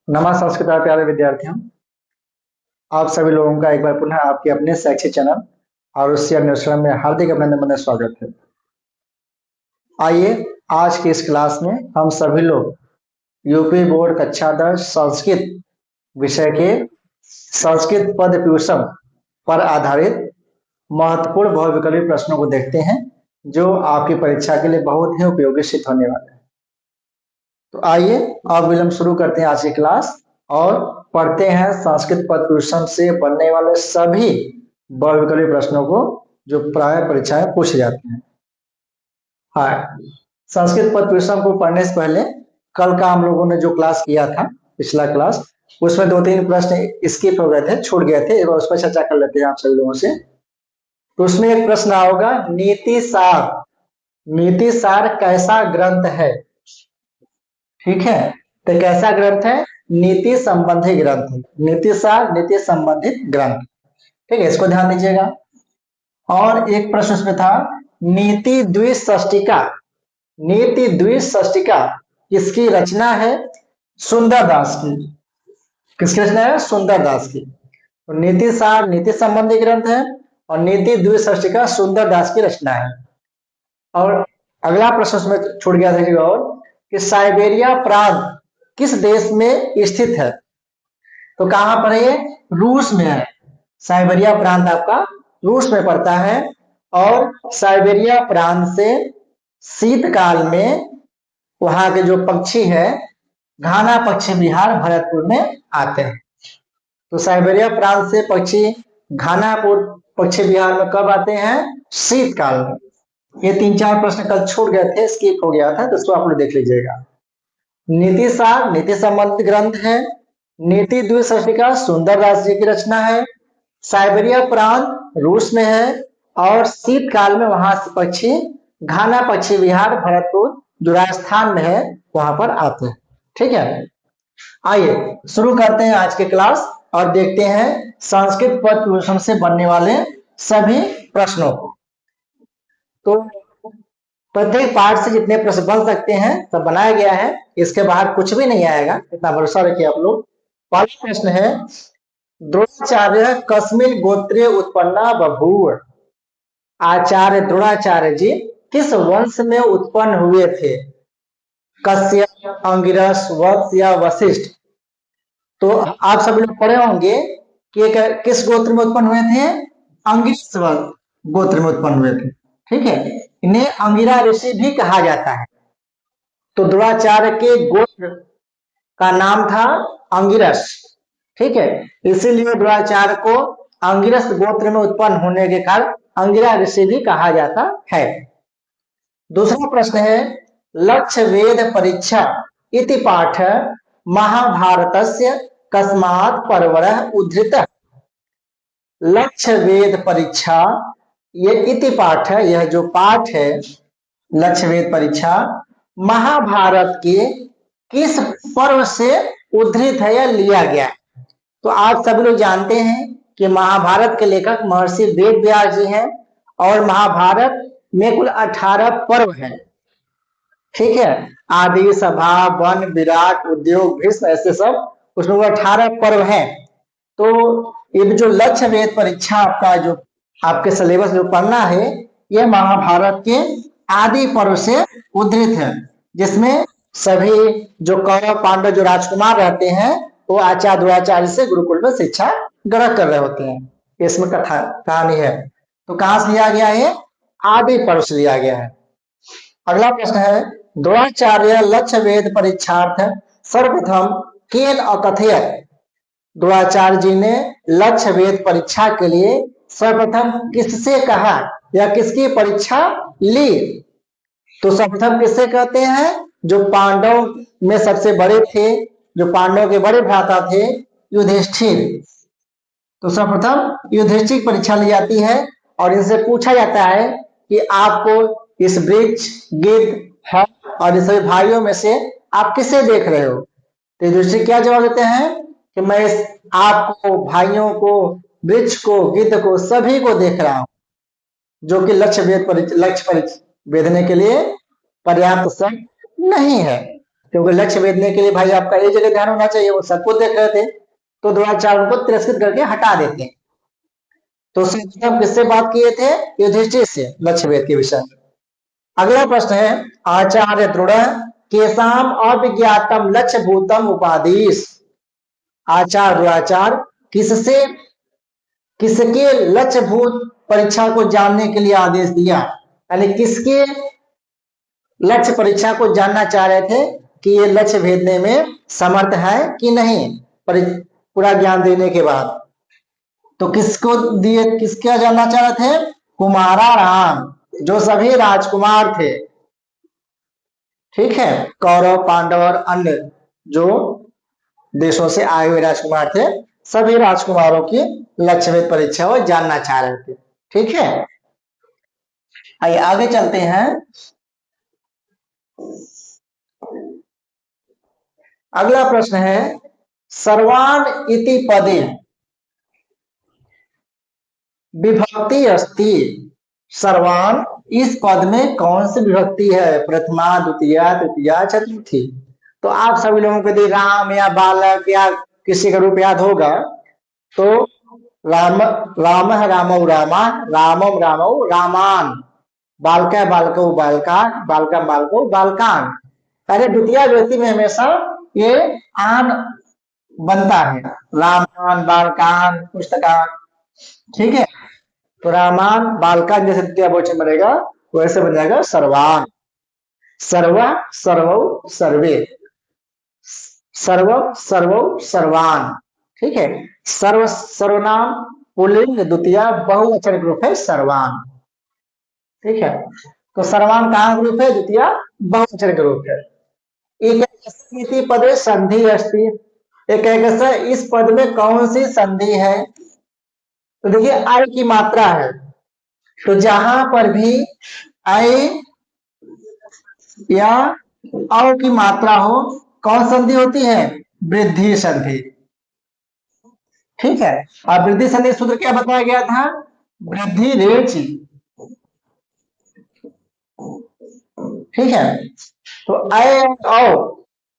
नमस्कार संस्कृत प्यारे विद्यार्थियों, आप सभी लोगों का एक बार पुनः आपके अपने शैक्षिक चैनल और उससे अनुसरण में हार्दिक अभिनंदन स्वागत है। आइए आज की इस क्लास में हम सभी लोग यूपी बोर्ड कक्षा 10 संस्कृत विषय के संस्कृत पद ट्यूशन पर आधारित महत्वपूर्ण बहुविकल्पी प्रश्नों को देखते हैं, जो आपकी परीक्षा के लिए बहुत ही उपयोगी सिद्ध होने वाले हैं। तो आइए अब विलंब शुरू करते हैं आज की क्लास और पढ़ते हैं संस्कृत पद ट्यूशन से बनने वाले सभी बहुविकल्पी प्रश्नों को जो प्राय परीक्षा में पूछे जाते हैं। हाँ, संस्कृत पद ट्यूशन को पढ़ने से पहले कल का हम लोगों ने जो क्लास किया था, पिछला क्लास, उसमें 2-3 प्रश्न स्किप हो गए थे, छूट गए थे। एक बार उस पर चर्चा कर लेते हैं आप सभी लोगों से। तो उसमें एक प्रश्न होगा, नीति सार कैसा ग्रंथ है? ठीक है, तो कैसा ग्रंथ है? नीति संबंधी ग्रंथ है। नीति सार नीति संबंधित ग्रंथ। ठीक है, इसको ध्यान दीजिएगा। और एक प्रश्न उसमें था, नीति द्विषष्टिका किसकी रचना है? सुंदरदास की। किसकी रचना है? सुंदरदास की। तो नीति सार नीति संबंधी ग्रंथ है और नीति द्विषष्टिका सुंदरदास की रचना है। और अगला प्रश्न उसमें छूट गया था और कि साइबेरिया प्रांत किस देश में स्थित है? तो कहां पर है ये? रूस में है। साइबेरिया प्रांत आपका रूस में पड़ता है और साइबेरिया प्रांत से शीतकाल में वहां के जो पक्षी है घाना पक्षी विहार भरतपुर में आते हैं। तो साइबेरिया प्रांत से पक्षी घानापुर पक्षी विहार में कब आते हैं? शीतकाल में। ये 3-4 प्रश्न कल छूट गए थे, स्किप हो गया था, तो इसको आप लोग देख लीजिएगा। नीति सार नीति संबंधित ग्रंथ है। नीति द्विशतिका सुंदरदास जी की रचना है। साइबेरिया प्रांत रूस में है और शीतकाल में वहां से पक्षी घाना पक्षी विहार भरतपुर जो राजस्थान में है वहां पर आते हैं। ठीक है, आइए शुरू करते हैं आज की क्लास और देखते हैं संस्कृत पद ट्यूशन से बनने वाले सभी प्रश्नों को। तो प्रत्येक पार्ट से जितने प्रश्न बन सकते हैं सब बनाया गया है, इसके बाहर कुछ भी नहीं आएगा, इतना भरोसा रखिए आप लोग। पहला प्रश्न है, द्रोणाचार्य कस्मिन गोत्रे उत्पन्ना बभूव? आचार्य द्रोणाचार्य जी किस वंश में उत्पन्न हुए थे? कश्यप, अंगिरस, वत्स या वशिष्ठ? तो आप सभी लोग पढ़े होंगे कि किस गोत्र में उत्पन्न हुए थे? अंगिरस गोत्र में उत्पन्न हुए थे। ठीक है, इन्हें अंगिरा ऋषि भी कहा जाता है। तो द्रोणाचार्य के गोत्र का नाम था अंगिरस। ठीक है, इसीलिए द्रोणाचार्य को अंगिरस गोत्र में उत्पन्न होने के कारण अंगिरा ऋषि भी कहा जाता है। दूसरा प्रश्न है, लक्ष्य वेद परीक्षा इति पाठ महाभारतस्य कस्मात् पर्वणः उद्धृतः? लक्ष्य वेद परीक्षा ये इति पाठ है, यह जो पाठ है लक्ष्य वेद परीक्षा महाभारत के किस पर्व से उद्धृत है या लिया गया? तो आप सभी लोग जानते हैं कि महाभारत के लेखक महर्षि वेद व्यास जी हैं और महाभारत में कुल 18 पर्व हैं। ठीक है, आदि, सभा, वन, विराट, उद्योग, भीष्म, ऐसे सब उसमें 18 पर्व हैं। तो ये जो लक्ष्य वेद परीक्षा आपका जो आपके सिलेबस जो पढ़ना है, यह महाभारत के आदि पर्व से उद्धृत है, जिसमें सभी जो कौरव पांडव जो राजकुमार रहते हैं वो आचार्य द्रोणाचार्य से गुरुकुल में शिक्षा ग्रहण कर रहे होते हैं। इसमें कथा कहानी है। तो कहां से लिया गया है? आदि पर्व से लिया गया है। अगला प्रश्न है, द्रोणाचार्य लक्ष्य वेद परीक्षार्थ सर्वप्रथम केन अकथयत? द्रोणाचार्य जी ने लक्ष्य वेद परीक्षा के लिए सर्वप्रथम किससे कहा या किसकी परीक्षा ली? तो सर्वप्रथम किससे कहते हैं? जो पांडव में सबसे बड़े थे, जो पांडव के बड़े भ्राता थे, युधिष्ठिर। तो सर्वप्रथम युधिष्ठिर की परीक्षा ली जाती है और इनसे पूछा जाता है कि आपको इस वृक्ष, गिद्ध, हंस और इस सभी भाइयों में से आप किसे देख रहे हो? तो युधिष्ठिर क्या जवाब देते हैं कि मैं आपको, भाइयों को, वृक्ष को, गिद्ध को, सभी को देख रहा हूं, जो कि लक्ष्य वेदने के लिए पर्याप्त शब्द नहीं है। क्योंकि लक्ष्य भेदने के लिए भाई आपका एक जगह ध्यान होना चाहिए, वो सबको देख रहे थे तो द्रोणाचार्य को तिरस्कृत करके हटा देते हैं। तो सर्वप्रथम किससे बात किए थे? युधिष्ठिर से, लक्ष्य भेद के विषय में। अगला प्रश्न है, आचार्य दृढ़ केसाम अविज्ञातम लक्ष्य भूतम उपाधीश। आचार्य द्रोणाचार्य किससे, किसके लक्ष्य भूत परीक्षा को जानने के लिए आदेश दिया, यानी किसके लक्ष्य परीक्षा को जानना चाह रहे थे कि ये लक्ष्य भेदने में समर्थ है कि नहीं, पूरा ज्ञान देने के बाद। तो किसको दिए, किसका जानना चाह रहे थे? कुमारा राम, जो सभी राजकुमार थे। ठीक है, कौरव पांडव और अन्य जो देशों से आए हुए राजकुमार थे, सभी राजकुमारों की लक्ष्य भेद परीक्षा वो जानना चाह रहे थे। ठीक है, आइए आगे चलते हैं। अगला प्रश्न है, सर्वान इति पदे विभक्ति अस्ति। सर्वान इस पद में कौन सी विभक्ति है? प्रथमा, द्वितीया, तृतीया, चतुर्थी। तो आप सभी लोगों को यदि राम या बालक या किसी का रूप याद होगा तो राम राम रामौ रामा, रामम रामौ रामान, बालका बालको बालकान, बालका बालको बालकान। पहले द्वितीय व्यक्ति में हमेशा ये आन बनता है, रामान, बालकान, पुस्तकान। ठीक है, तो रामान बालकान जैसे द्वितीय बहुवचन बनेगा वैसे बन जाएगा सर्वान। सर्वा सर्वौ सर्वे, सर्व सर्वौ सर्वान। ठीक है, सर्व सर्वनाम पुल्लिंग द्वितीय बहुवचन ग्रुप है सर्वान। ठीक है, तो सर्वान कहाँ ग्रुप है? द्वितीय बहुवचन ग्रुप है। एक पदे संधि अस्ति। एक इस पद में कौन सी संधि है? तो देखिए आय की मात्रा है, तो जहां पर भी आय या औ की मात्रा हो, कौन संधि होती है? वृद्धि संधि। ठीक है, और वृद्धि संधि सूत्र क्या बताया गया था? वृद्धि रेच। ठीक है, तो अय औ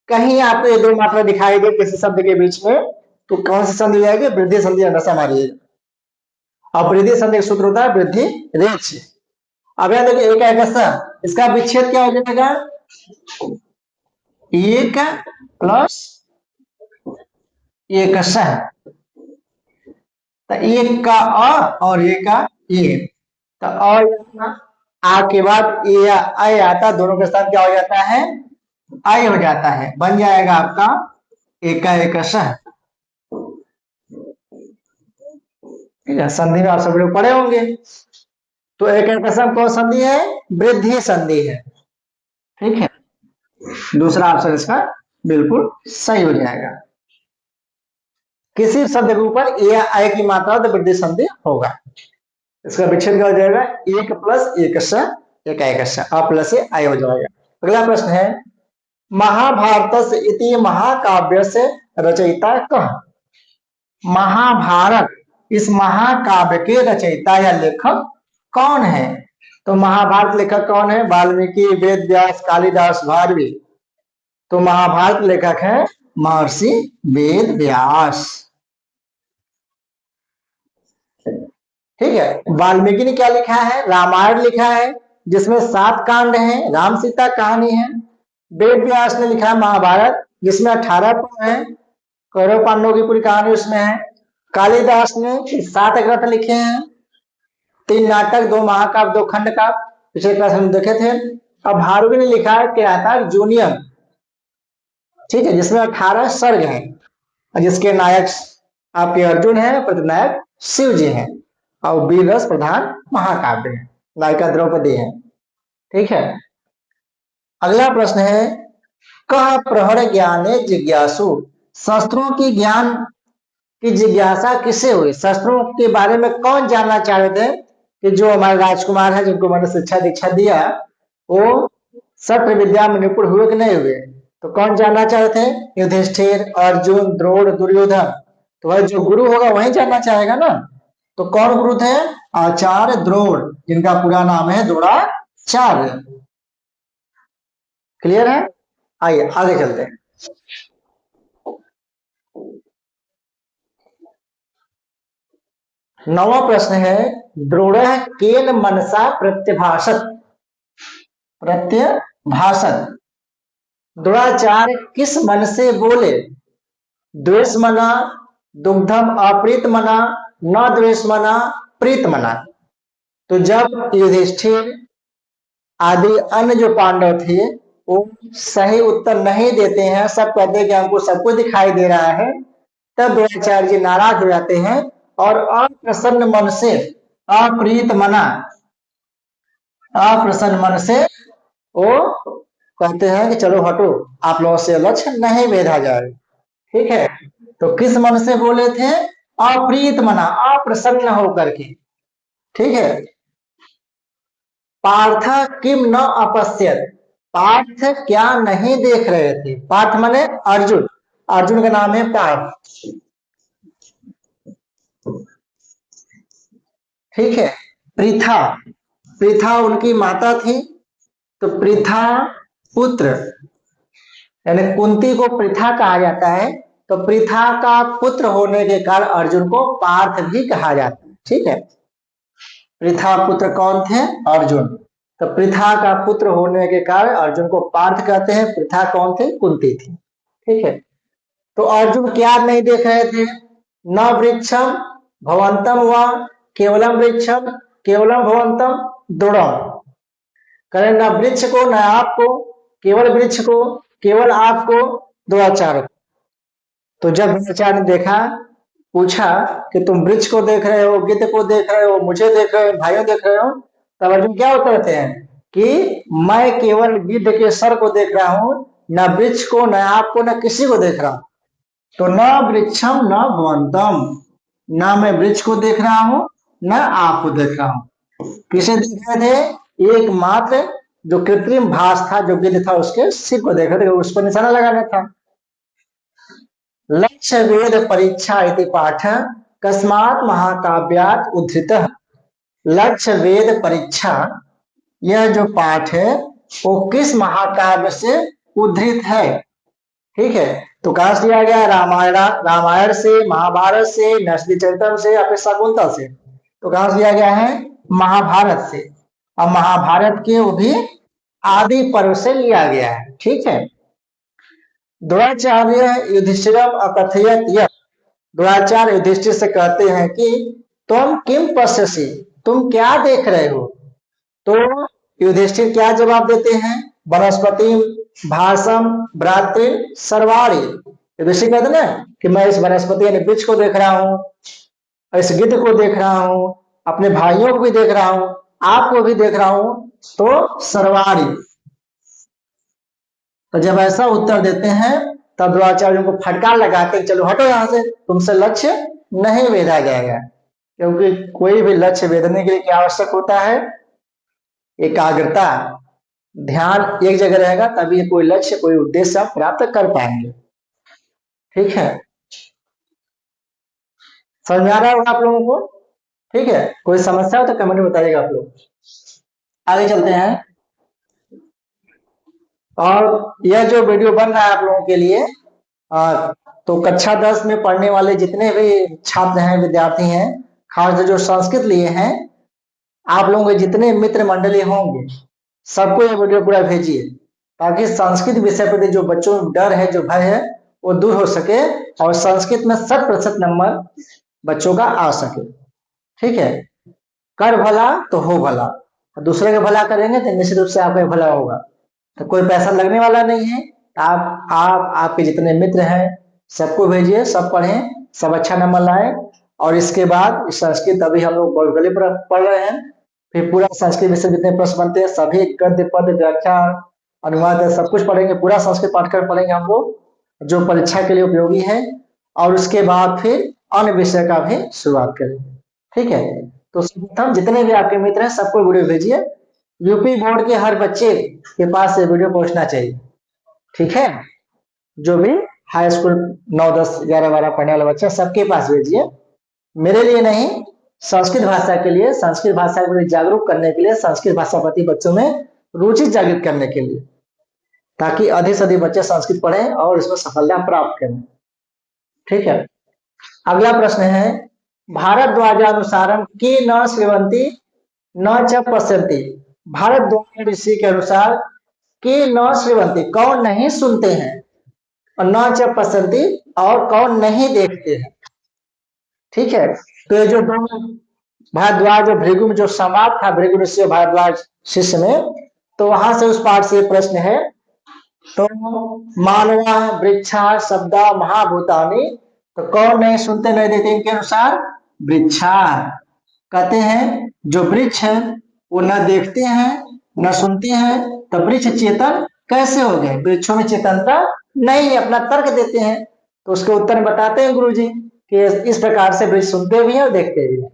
कहीं आपको ये दो मात्रा दिखाई दे किसी शब्द के बीच में तो कौन सी संधि जाएगी? वृद्धि संधि हमेशा मारिएगा। और वृद्धि संधि का सूत्र होता है वृद्धि रेच। अब यहां देखिए एक है, इसका विच्छेद क्या हो जाएगा? एक प्लस एक, तो एक का अ और एक का ए, तो आ के बाद ए आय आता, दोनों के साथ क्या हो जाता है? आय हो जाता है, बन जाएगा आपका एका एक सह। ठीक है, संधि में आप सब लोग पढ़े होंगे। तो एक कौन संधि है? वृद्धि संधि है। ठीक है, दूसरा ऑप्शन इसका बिल्कुल सही हो जाएगा। किसी शब्द के ऊपर ए आय की मात्रा तो वृद्धि संधि होगा। इसका विच्छेद क्या हो जाएगा? एक प्लस एक स, एक अ प्लस आय हो जाएगा। अगला प्रश्न है, महाभारत इति महाकाव्य से रचयिता कह। महाभारत इस महाकाव्य के रचयिता या लेखक कौन है? तो महाभारत लेखक कौन है? वाल्मीकि, वेद व्यास, कालिदास, भारवी। तो महाभारत लेखक है महर्षि वेद व्यास। ठीक है, वाल्मीकि ने क्या लिखा है? रामायण लिखा है जिसमें 7 कांड हैं, राम सीता कहानी है। वेद व्यास ने लिखा महाभारत जिसमें 18 पर्व है, कौरव पांडवों की पूरी कहानी उसमें है। कालिदास ने 7 ग्रंथ लिखे हैं, 3 नाटक, 2 महाकाव्य, 2 खंड का, पिछले क्लास हम देखे थे। अब भारवी ने लिखा है क्या था? जूनियर। ठीक है, जिसमें 18 सर्ग हैं, जिसके नायक आपके अर्जुन है, प्रतिनायक शिव जी हैं, और वीर रस प्रधान महाकाव्य है, नायिका द्रौपदी है। ठीक है, अगला प्रश्न है, कह प्रहर ज्ञाने जिज्ञासु। शस्त्रों की ज्ञान की जिज्ञासा किसे हुई? शस्त्रों के बारे में कौन जानना चाह रहे थे? कि जो हमारे राजकुमार है जिनको मैंने शिक्षा दीक्षा दिया वो शस्त्र विद्या में निपुण हुए कि नहीं हुए? तो कौन जानना चाह रहे थे? युधिष्ठिर, अर्जुन, द्रोण, दुर्योधन। तो वह जो गुरु होगा वही जानना चाहेगा ना। तो कौन गुरु थे? आचार्य द्रोण, जिनका पूरा नाम है द्रोणाचार्य। क्लियर है? आइए आगे चलते हैं। नौवां प्रश्न है, द्रोण केन मनसा प्रत्यभाषत। प्रत्यभाषत, द्रोणाचार्य किस मन से बोले? द्वेष मना, दुग्धम अप्रीत मना, न द्वेष मना, प्रीत मना। तो जब युधिष्ठिर आदि अन्य जो पांडव थे वो सही उत्तर नहीं देते हैं, सब कहते हैं कि हमको सब कुछ दिखाई दे रहा है, तब द्रोणाचार्य जी नाराज हो जाते हैं और अप्रसन्न मन से, अप्रीत मना, अप्रसन्न मन से वो कहते हैं कि चलो हटो, आप लोगों से लक्ष्य नहीं भेदा जाए। ठीक है, तो किस मन से बोले थे? अप्रीत मना, अप्रसन्न होकर के। ठीक है, पार्थ किम न अपश्यत, पार्थ क्या नहीं देख रहे थे? पार्थ माने अर्जुन, अर्जुन का नाम है पार्थ। ठीक है, पृथा, पृथा उनकी माता थी, तो पृथा पुत्र, यानी कुंती को पृथा कहा जाता है, तो पृथा का पुत्र होने के कारण अर्जुन को पार्थ भी कहा जाता है। ठीक है, पृथा पुत्र कौन थे? अर्जुन। तो पृथा का पुत्र होने के कारण अर्जुन को पार्थ कहते हैं। पृथा कौन थे? कुंती थी। ठीक है, तो अर्जुन क्या नहीं देख रहे थे? न वृक्षम भवंतम व केवलम वृक्षम केवलम भवंतम दृढ़म, करें न वृक्ष को न आपको, केवल वृक्ष को, केवल आपको, द्रोणाचार्य। तो जब द्रोणाचार्य ने देखा, पूछा कि तुम वृक्ष को देख रहे हो, गिद्ध को देख रहे हो, मुझे देख रहे हो, भाइयों देख रहे हो, तब अर्जुन क्या उत्तर देते हैं कि मैं केवल गिद्ध के सर को देख रहा हूं, न वृक्ष को, न आपको, न किसी को देख रहा हूं। तो न वृक्षम न भवंतम, न मैं वृक्ष को देख रहा हूं, न आपको देख रहा हूं। किसे देख रहे थे? एकमात्र जो कृत्रिम भास था, जो गिद्ध था, उसके सिर को देख रहे थे, उस पर निशाना लगाना था। लक्ष्य वेद परीक्षा इति पाठ कस्मात् महाकाव्यात् उद्धृत। लक्ष्य वेद परीक्षा, यह जो पाठ है वो किस महाकाव्य से उद्धृत है? ठीक है, तो कहां से लिया गया? रामायण, रामायण से, महाभारत से, नरसिंहचरितम से या फिर शकुंतल से? तो कहां से लिया गया है? महाभारत से। और महाभारत के वो भी आदि पर्व से लिया गया है। ठीक है, द्रोणाचार्य युधिष्ठिरम अकथयत यत्, द्रोणाचार्य युधिष्ठिर से कहते हैं कि तुम किम पश्यसि, तुम क्या देख रहे हो? तो युधिष्ठिर क्या जवाब देते हैं? वनस्पति भाषम भ्रातृ सर्वाणी। युधिष्ठिर कहते ना कि मैं इस वनस्पति यानी वृक्ष को देख रहा हूँ, इस गिद्ध को देख रहा हूँ, अपने भाइयों को भी देख रहा हूँ, आपको भी देख रहा हूँ, तो सर्वाणी। तो जब ऐसा उत्तर देते हैं तब द्रोणाचार्य को फटकार लगाते हैं, चलो हटो यहां से, तुमसे लक्ष्य नहीं वेधा जाएगा। क्योंकि कोई भी लक्ष्य वेधने के लिए क्या आवश्यक होता है? एकाग्रता, ध्यान एक जगह रहेगा तभी कोई लक्ष्य, कोई उद्देश्य आप प्राप्त कर पाएंगे। ठीक है, समझ में आ रहा होगा आप लोगों को? ठीक है, कोई समस्या हो तो कमेंट में बताइएगा आप लोग। आगे चलते हैं, और यह जो वीडियो बन रहा है आप लोगों के लिए, तो कक्षा 10 में पढ़ने वाले जितने भी छात्र हैं, विद्यार्थी हैं, खासकर जो संस्कृत लिए हैं, आप लोगों के जितने मित्र मंडली होंगे, सबको ये वीडियो पूरा भेजिए, ताकि संस्कृत विषय प्रति जो बच्चों में डर है, जो भय है, वो दूर हो सके और संस्कृत में 100% नंबर बच्चों का आ सके। ठीक है, कर भला तो हो भला, दूसरे का भला करेंगे तो निश्चित रूप से आपका भला होगा। तो कोई पैसा लगने वाला नहीं है। आप आपके जितने मित्र हैं सबको भेजिए, सब पढ़ें, सब अच्छा नंबर लाए। और इसके बाद संस्कृत अभी हम लोग गले पर पढ़ रहे हैं, फिर पूरा संस्कृत विषय जितने प्रश्न बनते हैं सभी गद्य पद व्याख्या अनुवाद सब कुछ पढ़ेंगे, पूरा संस्कृत पाठ्यक्रम पढ़ेंगे हम लोग, जो परीक्षा के लिए उपयोगी है। और उसके बाद फिर अन्य विषय का भी शुरुआत करेंगे। ठीक है, तो सर्वप्रथम जितने भी आपके मित्र हैं सबको वीडियो भेजिए। यूपी बोर्ड के हर बच्चे के पास ये वीडियो पहुंचना चाहिए। ठीक है, जो भी हाई स्कूल 9, 10, 11, 12 पढ़ने वाला बच्चा सबके पास भेजिए। मेरे लिए नहीं, संस्कृत भाषा के लिए, संस्कृत भाषा को जागरूक करने के लिए, संस्कृत भाषा प्रति बच्चों में रुचि जागृत करने के लिए। ताकि अधिक से अधिक बच्चे संस्कृत पढ़ें और इसमें सफलता प्राप्त करें। ठीक है, अगला प्रश्न है, भारद्वाजानुसारम की न श्रीवंती न च पश्यन्ति। भारद्वाज ऋषि के अनुसार की न श्रीवंती, कौन नहीं सुनते हैं, और न च पश्यन्ति, और कौन नहीं देखते हैं। ठीक है, तो ये जो दो भारद्वाज और भृगु में जो संवाद था, भृगु ऋषि और भारद्वाज शिष्य में, तो वहां से उस पाठ से प्रश्न है। तो मानवा वृक्षा शब्दा महाभूतानि, तो कौन नहीं सुनते नहीं देते इनके अनुसार, वृक्षा। कहते हैं जो वृक्ष है वो न देखते हैं न सुनते हैं, तो वृक्ष चेतन कैसे हो गए, वृक्षों में चेतनता नहीं, अपना तर्क देते हैं। तो उसके उत्तर में बताते हैं गुरु जी कि इस प्रकार से वृक्ष सुनते भी हैं और देखते भी हैं।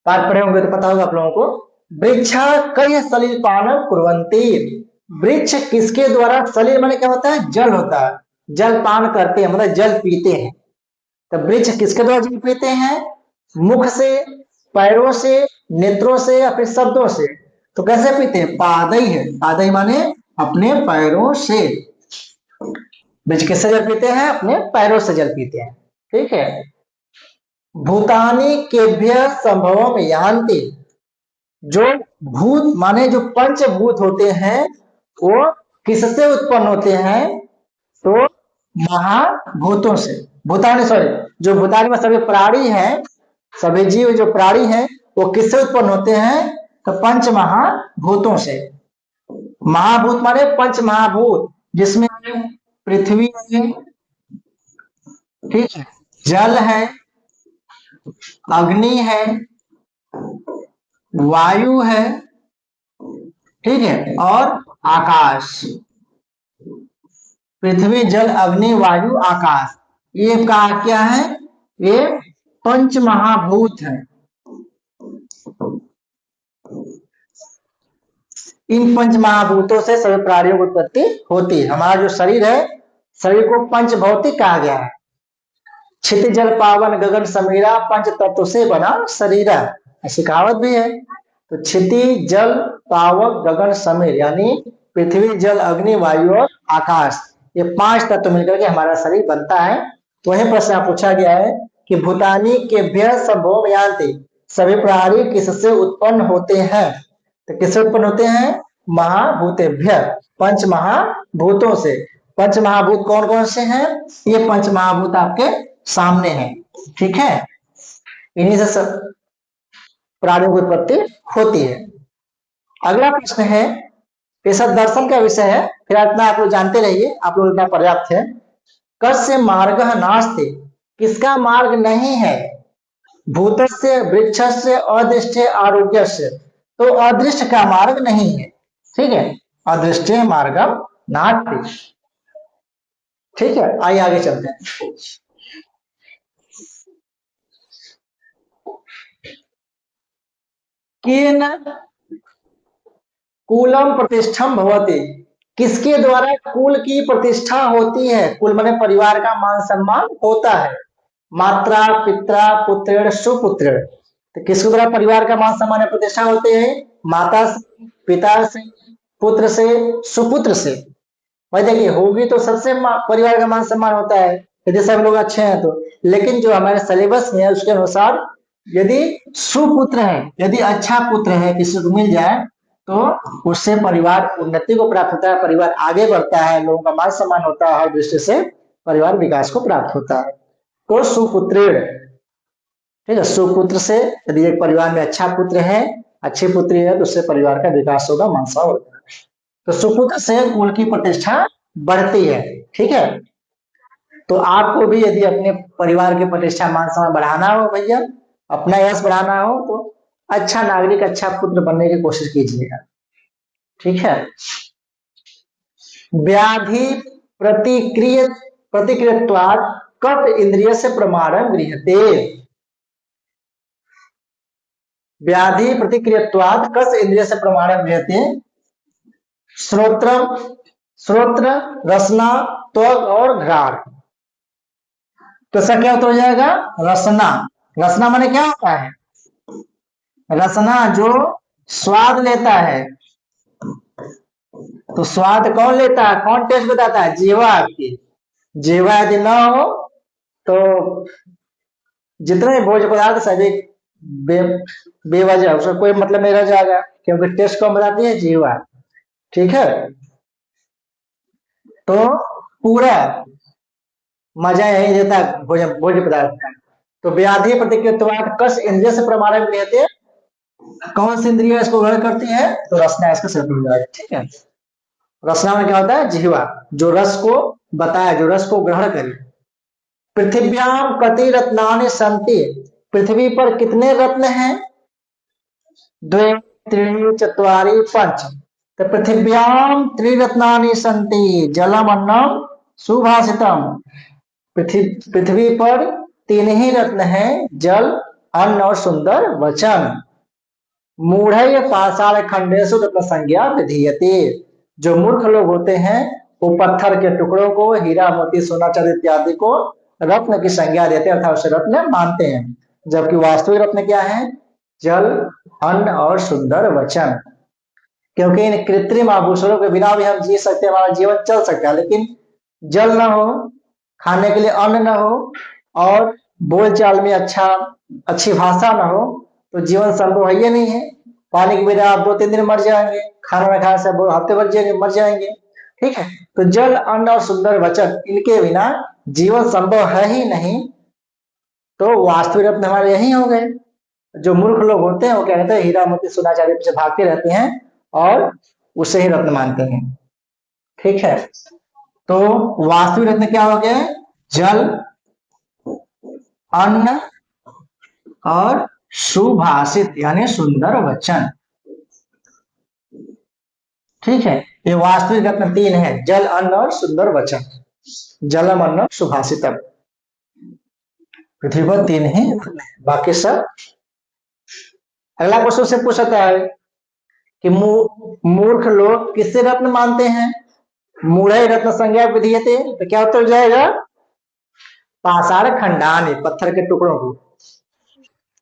पाठ पढ़े होंगे तो पता होगा आप लोगों को। वृक्षा कई सलिल पानम कुर्वन्ति, वृक्ष किसके द्वारा, सलिल माने क्या होता है, जल होता है, जल पान करते हैं मतलब जल पीते हैं। तो वृक्ष किसके द्वारा जल पीते हैं, मुख से, पैरों से, नेत्रों से या फिर शब्दों से। तो कैसे पीते हैं, पादई है, पादई माने अपने पैरों से। वृक्ष किससे जल पीते हैं, अपने पैरों से जल पीते हैं। ठीक है, भूतानि केभ्य संभवम यान्ति, जो भूत माने जो पंचभूत होते हैं वो किससे उत्पन्न होते हैं, तो महाभूतों से। भूतानि सॉरी, जो भूतानि में सभी प्राणी हैं, सभी जीव जो प्राणी हैं वो किससे उत्पन्न होते हैं, तो पंच महाभूतों से। महाभूत माने पंच महाभूत, जिसमें पृथ्वी है, ठीक है, जल है, अग्नि है, वायु है, ठीक है, और आकाश। पृथ्वी जल अग्नि वायु आकाश, ये क्या है, ये पंच महाभूत है। इन पंच महाभूतों से सभी प्राणियों की उत्पत्ति होती है। हमारा जो शरीर है, शरीर को पंच भौतिक कहा गया है। क्षिति जल पावन गगन समीरा, पंच तत्व से बना शरीरा, ऐसी कहावत भी है। तो क्षिति जल पावक गगन समीर यानी पृथ्वी जल अग्नि वायु और आकाश, ये पांच तत्व मिलकर के हमारा शरीर बनता है। तो वही प्रश्न पूछा गया है कि भूतानी केभ्य संभव यान्ति, सभी प्राणी किससे उत्पन्न होते हैं, तो किससे उत्पन्न होते हैं, महाभूतेभ्य, पंच महाभूतों से। पंच महाभूत कौन कौन से हैं, ये पंच महाभूत आपके सामने हैं। ठीक है, इन्हीं से सब प्राणियों की उत्पत्ति होती है। अगला प्रश्न है, ये सब दर्शन का विषय है, फिर इतना आप लोग जानते रहिए, आप लोग इतना पर्याप्त है। कस्य मार्ग नास्ति, किसका मार्ग नहीं है, भूतस्य वृक्षस्य अदृष्टे आरोग्यस्य, तो अदृष्ट का मार्ग नहीं है। ठीक है, अदृष्टे मार्गम नास्ति। ठीक है, आइए आगे चलते हैं। केन कुलम प्रतिष्ठम भवति, किसके द्वारा कुल की प्रतिष्ठा होती है, कुल माने परिवार का मान सम्मान होता है। मात्रा पित्रा पुत्र सुपुत्र, तो किसके द्वारा परिवार का मान सम्मान प्रतिष्ठा होते हैं, माता से, पिता से, पुत्र से, सुपुत्र से। भाई देखिए, होगी तो सबसे परिवार का मान सम्मान होता है यदि सब लोग अच्छे हैं तो। लेकिन जो हमारे सिलेबस में है उसके अनुसार यदि सुपुत्र है, यदि अच्छा पुत्र है किसी को मिल जाए, तो उससे परिवार उन्नति को प्राप्त होता है, परिवार आगे बढ़ता है, लोगों का मान सम्मान होता है, हर दृष्टि से परिवार विकास को प्राप्त होता है। तो सुपुत्र, ठीक है, सुपुत्र से यदि एक परिवार में अच्छा पुत्र है, अच्छी पुत्री है, तो उससे परिवार का विकास होगा, मान सम्मान होगा। तो सुपुत्र से कुल की प्रतिष्ठा बढ़ती है। ठीक है, तो आपको भी यदि अपने परिवार की प्रतिष्ठा मान सम्मान बढ़ाना हो भैया, अपना यश बढ़ाना हो, तो अच्छा नागरिक, अच्छा पुत्र बनने की कोशिश कीजिएगा। ठीक है, व्याधि प्रतिक्रियत्वाद कफ इंद्रिय से प्रमाणम गृह्यते, व्याधि प्रतिक्रियत्वाद कस इंद्रिय से प्रमाणम गृह्यते। श्रोत्र, श्रोत्र, रसना, त्वग और घ्राण, तो इसका क्या उत्तर हो जाएगा, रसना। रसना माने क्या होता है, रसना जो स्वाद लेता है, तो स्वाद कौन लेता है, कौन टेस्ट बताता है, जीवा आपकी। जीवा यदि ना हो तो जितने भोज्य पदार्थ सभी बे, बेवजह, उसका कोई मतलब नहीं रह जाएगा, क्योंकि टेस्ट कौन बताती है, जीवा। ठीक है, तो पूरा मजा यही देता है भोजन भोज्य पदार्थ का। तो व्याधि प्रतिकृतवाद कस इंद्रिय से प्रमाणित कहते हैं। कौन सी इंद्रिय इसको ग्रहण करती है, तो रसना इसका सिर हो जाएगा। ठीक है, रसना में क्या होता है, जिह्वा, जो रस को बताया, जो रस को ग्रहण करे। पृथ्व्याम कति रत्नानि संति, पृथ्वी पर कितने रत्न हैं, द्वे त्रीणि चत्वारि पंच। तो पृथिव्याम त्रिरत्नानि संति, जलम अन्नम सुभाषितम। पृथ्वी पर तीन ही रत्न हैं, जल, अन्न और सुंदर वचन। मूढ़ पाषाण खंडेशु रत्न संज्ञा विधीयते, जो मूर्ख लोग होते हैं वो पत्थर के टुकड़ों को, हीरा मोती सोना चांदी इत्यादि को रत्न की संज्ञा देते हैं, अर्थात उसे रत्न मानते हैं। जबकि वास्तविक रत्न क्या है, जल, अन्न और सुंदर वचन। क्योंकि इन कृत्रिम आभूषणों के बिना भी हम जी सकते हैं, हमारा जीवन चल सकता है, लेकिन जल ना हो, खाने के लिए अन्न ना हो, और बोलचाल में अच्छी भाषा ना हो, तो जीवन संभव है ही नहीं है। पानी के बिना आप 2-3 दिन मर जाएंगे, खाना ना खाने से हफ्ते भर जाएंगे, मर जाएंगे। ठीक है, तो जल, अन्न और सुंदर वचन, इनके बिना जीवन संभव है ही नहीं। तो वास्तविक रत्न हमारे यही हो गए। जो मूर्ख लोग होते हैं वो क्या कहते हैं, हीरा मोती सोना चांदी पीछे भागते रहते हैं और उसे ही रत्न मानते हैं। ठीक है, तो वास्तविक रत्न क्या हो गया, जल, अन्न और सुभाषित यानी सुंदर वचन। ठीक है, ये वास्तविक रत्न तीन है, जल, अन्न और सुंदर वचन। जलम, अन्न, सुभाषितम, पृथ्वी पर तीन ही, बाकी सब। अगला क्वेश्चन से पूछता है कि मूर्ख लोग किससे रत्न मानते हैं, मूढ़ रत्न संज्ञा विधीयते, तो क्या उत्तर जाएगा, पाषाण खंडानि, पत्थर के टुकड़ों को।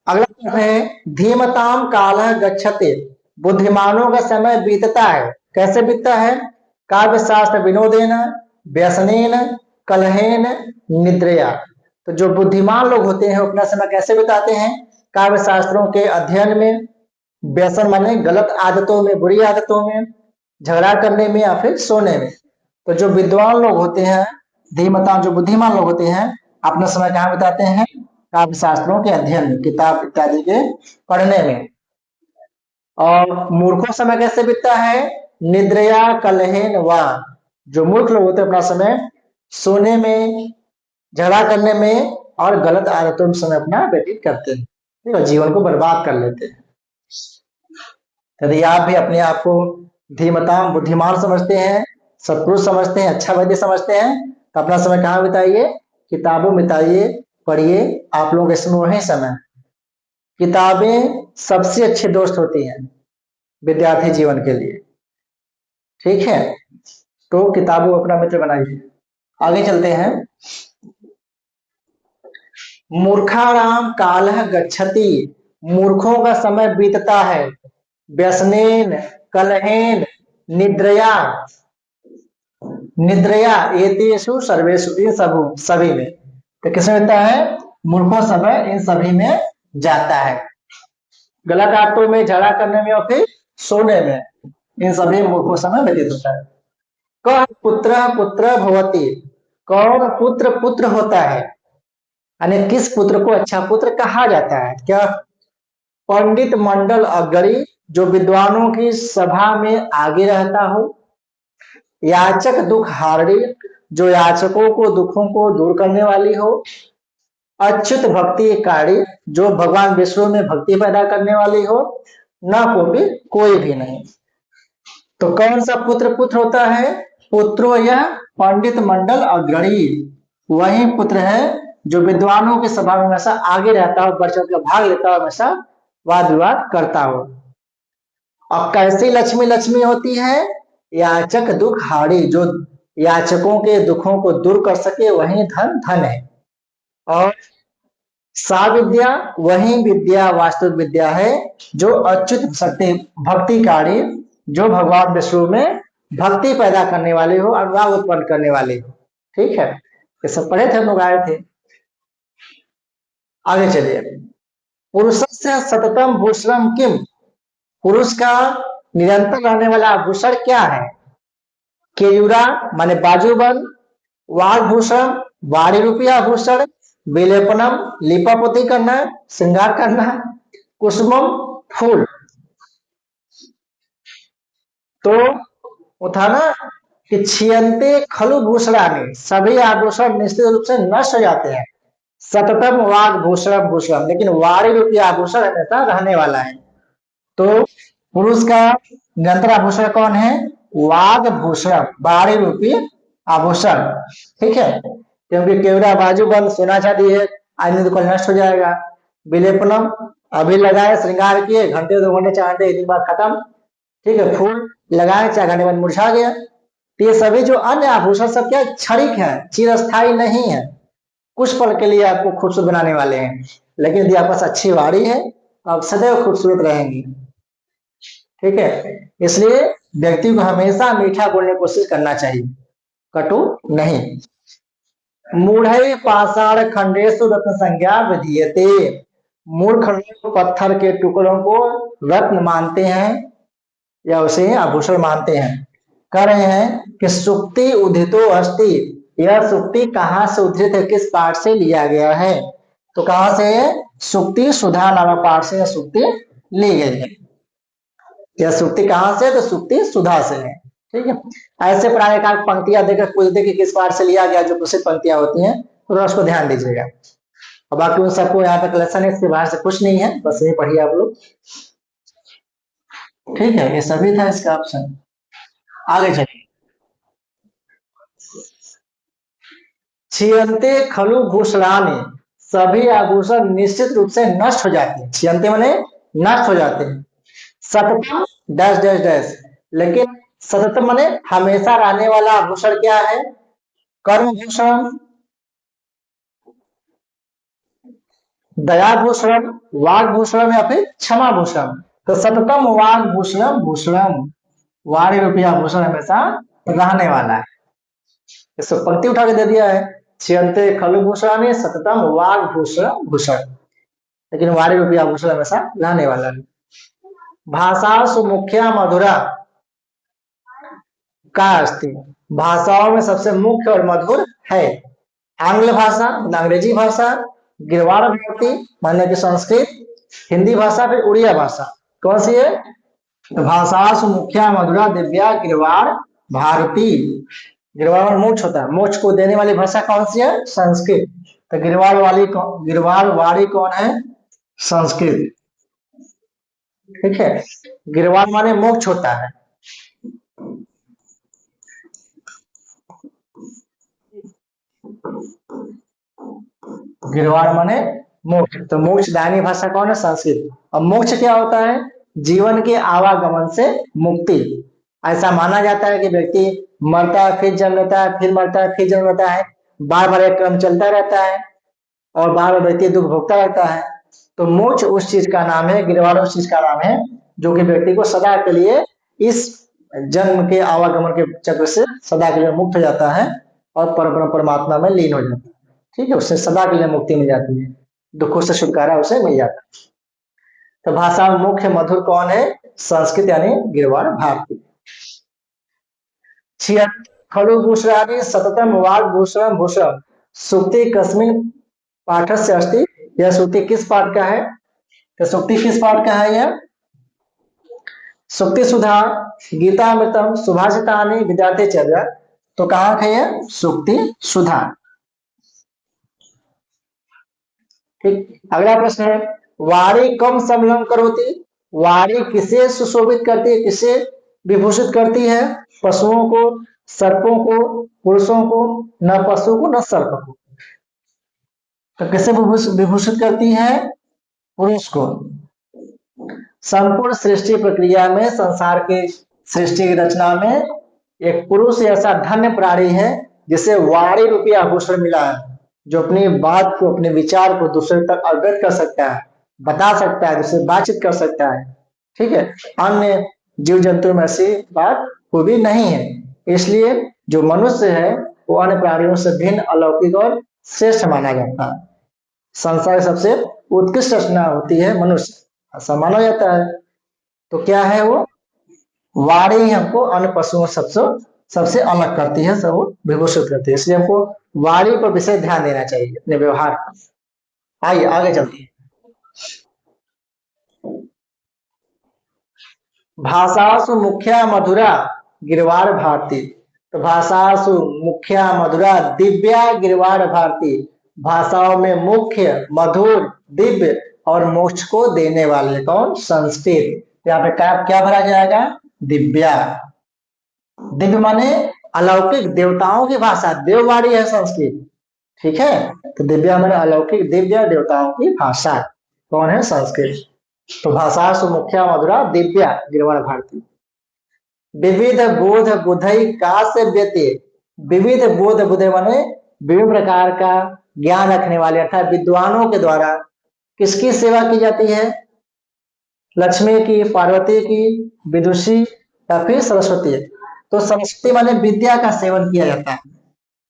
अगला प्रश्न है, धीमताम कालः गच्छते, बुद्धिमानों का समय बीतता है, कैसे बीतता है, काव्य शास्त्र विनोदेन, व्यसनेन, कलहेन, निद्रया। तो जो बुद्धिमान लोग होते हैं अपना समय कैसे बिताते हैं, काव्य शास्त्रों के अध्ययन में, व्यसन माने गलत आदतों में, बुरी आदतों में, झगड़ा करने में, या फिर सोने में। तो जो विद्वान लोग होते हैं, धीमता, जो बुद्धिमान लोग होते हैं, अपना समय कहाँ बिताते हैं, काव्य शास्त्रों के अध्ययन में, किताब इत्यादि के पढ़ने में। और मूर्खों समय कैसे बीतता है, निद्रया कलहेन वा, जो मूर्ख लोग होते हैं अपना समय सोने में, झगड़ा करने में और गलत आदतों में समय अपना व्यतीत करते हैं और जीवन को बर्बाद कर लेते हैं। यदि आप भी अपने आप को धीमता, बुद्धिमान समझते हैं, सत्पुरुष समझते हैं, अच्छा वैद्य समझते हैं, तो अपना समय कहाँ बिताइए, किताबों में बिताइए, पढ़िए। आप लोग इसमें वही समय, किताबें सबसे अच्छे दोस्त होती हैं विद्यार्थी जीवन के लिए। ठीक है, तो किताबों को अपना मित्र बनाइए। आगे चलते हैं, मूर्खाणाम कालः गच्छति, मूर्खों का समय बीतता है, व्यसनेन, कलहेन, निद्रया, निद्रया एतेषु सर्वेषु, इन सभी में। तो किसमें होता है, मूर्खों समय इन सभी में जाता है, गलत आदतों में, झगड़ा करने में और फिर सोने में, इन सभी मूर्खों समय व्यतीत होता है। कह पुत्र पुत्र भवति, कौन पुत्र पुत्र होता है, यानी किस पुत्र को अच्छा पुत्र कहा जाता है, क्या पंडित मंडल अग्रणी, जो विद्वानों की सभा में आगे रहता हो, याचक दुख हारणी, जो याचकों को दुखों को दूर करने वाली हो, अच्युत भक्ति कारी, जो भगवान विष्णु में भक्ति पैदा करने वाली हो, न कोई भी नहीं। तो कौन सा पुत्र पुत्र होता है, पुत्रो यह पंडित मंडल अग्रणी, वही पुत्र है जो विद्वानों की सभा में हमेशा आगे रहता हो, बढ़ चढ़ कर भाग लेता हो, हमेशा वाद विवाद करता हो। अब कैसी लक्ष्मी लक्ष्मी होती है, याचक दुख हारी, जो याचकों के दुखों को दूर कर सके, वही धन धन है। और सा विद्या, वही विद्या वास्तविक विद्या है जो अच्युत शक्ति भक्तिकारी, जो भगवान विष्णु में भक्ति पैदा करने वाली हो, अनुराग उत्पन्न करने वाली हो। ठीक है, ये सब पढ़े थे, हम लोग आए थे। आगे चलिए। पुरुषस्य सततम भूषणम किम, पुरुष का निरंतर रहने वाला आभूषण क्या है? केयूरा माने बाजूबंद, वाघभूषण वाणी रूपी आभूषण, विलेपनम लिपापोती करना, श्रृंगार करना, कुसुमम फूल। तो वो था ना कि छियंते खलु भूषणानि, सभी आभूषण निश्चित रूप से नष्ट हो जाते हैं। सततम वाघ भूषण भूषण, लेकिन वाणी रूपी आभूषण हमेशा रहने वाला है। तो पुरुष का निरंतर आभूषण कौन है? वाघ भूषण, वाणी रूपी आभूषण। ठीक है, क्योंकि केवड़ा बाजूबंद सोना चांदी है, आदमी तो कल नष्ट हो जाएगा। विलेपनम अभी लगाए, श्रृंगार किए, घंटे 2 घंटे 4 घंटे, एक दिन बाद खत्म। ठीक है, फूल लगाए, 4 घंटे बाद मुरझा गया। तो ये सभी जो अन्य आभूषण सब क्या क्षणिक है, चिरस्थायी नहीं है, कुछ पल के लिए आपको खूबसूरत बनाने वाले हैं। लेकिन यदि आपके पास अच्छी वाणी है तो आप सदैव खूबसूरत रहेंगे। ठीक है, इसलिए व्यक्ति को हमेशा मीठा बोलने की कोशिश करना चाहिए, कटु नहीं। मूढ़ पाषाण खंडेशु रत्न संज्ञा विधीयते, मूढ़ खंडों पत्थर के टुकड़ों को रत्न मानते हैं या उसे आभूषण मानते हैं। कह रहे हैं कि सुक्ति उदितो अस्ति, यह सुक्ति कहाँ से उद्धृत है, किस पाठ से लिया गया है? तो कहां से? सुक्ति सुधा नामक पाठ से यह सुक्ति ली गई है। यह सुक्ति कहां से? तो सुक्ति सुधा से है। ठीक है, ऐसे पुराने काल पंक्तियां देकर पूछते कि किस पाठ से लिया गया, जो प्रसिद्ध पंक्तियां होती हैं, तो उसको ध्यान दीजिएगा। और बाकी उन सबको यहाँ तक लेसन है, इसके बाहर से कुछ नहीं है, बस यही पढ़िए आप लोग। ठीक है, ये सभी था इसका ऑप्शन। आगे चलिए। छियंते खलु भूषणानि, सभी आभूषण निश्चित रूप से नष्ट हो जाते हैं। छियंते माने नष्ट हो जाते हैं। सततम डैश डैश डैश, लेकिन सततम माने हमेशा रहने वाला आभूषण क्या है? कर्म भूषण, दया भूषण, वाग भूषण या फिर क्षमा भूषण। तो सततम वाग भूषण भूषण, वाणी रूपी आभूषण हमेशा रहने वाला है। इसको पंक्ति उठा के दे दिया है, छियंते खलु भूषणानि सततम वाग भूषण भूषण, लेकिन वाणी रूपी आभूषण हमेशा रहने वाला है। भाषा सुमुख्या मधुरा का अस्ति, भाषाओं में सबसे मुख्य और मधुर है। आंग्ल भाषा, अंग्रेजी भाषा, गिरवाड़ भारती माने कि संस्कृत, हिंदी भाषा, फिर उड़िया भाषा। कौन सी है? तो भाषा सुमुख्या मधुरा दिव्या गिरवाड़ भारती। गिरवाड़ में मोक्ष होता है, मोक्ष को देने वाली भाषा कौन सी है? संस्कृत। तो गिरवाड़ वाणी कौन है? संस्कृत। ठीक है, गिरवाड़ माने मोक्ष होता है। गिरवाड़ माने मोक्ष, तो मोक्ष दायनी भाषा कौन है? संस्कृत। और मोक्ष क्या होता है? जीवन के आवागमन से मुक्ति। ऐसा माना जाता है कि व्यक्ति मरता है, फिर जन्म लेता है, फिर मरता है, फिर जन्म लेता है, बार बार एक क्रम चलता रहता है और बार बार व्यक्ति दुख भोगता रहता है। तो मोक्ष उस चीज का नाम है, गिरवाड़ उस चीज का नाम है जो कि व्यक्ति को सदा के लिए इस जन्म के आवागमन के चक्र से सदा के लिए मुक्त हो जाता है और परमात्मा में लीन हो जाता है। ठीक है, उससे सदा के लिए मुक्ति मिल जाती है, दुखों से छुटकारा उसे मिल जाता है। तो भाषा में मुख्य मधुर कौन है? संस्कृत यानी गिरवाड़ भारती। खलु भूषणानि सततम वाग भूषण भूषण, सुक्ति कस्मिन पाठस्य अस्ति, यह सुक्ति किस पाठ का है? तो सुक्ति किस पाठ का है? यह सुक्ति सुधा, गीतामृतम, सुभाषितानि, विद्यार्थी चर्या। तो कहाँ है यह? सुक्ति सुधा। ठीक, अगला प्रश्न है, वाणी कम समलम करोति, वाणी किसे सुशोभित करती है, किसे विभूषित करती है? पशुओं को, सर्पों को, पुरुषों को, न पशु को न सर्प को। तो किसे विभूषित करती है? पुरुष को। संपूर्ण सृष्टि प्रक्रिया में, संसार की सृष्टि की रचना में एक पुरुष ऐसा धन्य प्राणी है जिसे वाणी रूपी आभूषण मिला है, जो अपनी बात को, अपने विचार को दूसरे तक अवगत कर सकता है, बता सकता है, दूसरे बातचीत कर सकता है। ठीक है, अन्य जीव जंतु में ऐसी बात खूबी नहीं है। इसलिए जो मनुष्य है वो अन्य प्राणियों से भिन्न, अलौकिक और श्रेष्ठ माना जाता है। संसार की सबसे उत्कृष्ट रचना होती है मनुष्य, ऐसा माना जाता है। तो क्या है वो? वाणी ही हमको अन्य पशुओं सबसे सबसे अलग करती है, सब विभूषित करती है। इसलिए हमको वाणी पर विशेष ध्यान देना चाहिए अपने व्यवहार पर। आइए आगे चलते हैं। भाषासु मुख्या मधुरा गिरवार भारती। तो भाषासु मुख्या मधुरा दिव्या गिरवार भारती। भाषाओं में मुख्य, मधुर, दिव्य और मोक्ष को देने वाले कौन? संस्कृत। यहाँ पे क्या क्या भरा जाएगा? दिव्या। दिव्य माने अलौकिक, देवताओं की भाषा, देववाणी है संस्कृत। ठीक है, तो दिव्या माने अलौकिक, दिव्य देवताओं की भाषा कौन है? संस्कृत। तो भाषा सुमुख्या मधुरा दिव्या गिरवाण भारती। विविध बोध बुधई का से व्यते। विविध बोध बुधई माने विभिन्न प्रकार का ज्ञान रखने वाले, अर्थात विद्वानों के द्वारा किसकी सेवा की जाती है? लक्ष्मी की, पार्वती की, विदुषी या फिर सरस्वती। तो सरस्वती माने विद्या का सेवन किया जाता है।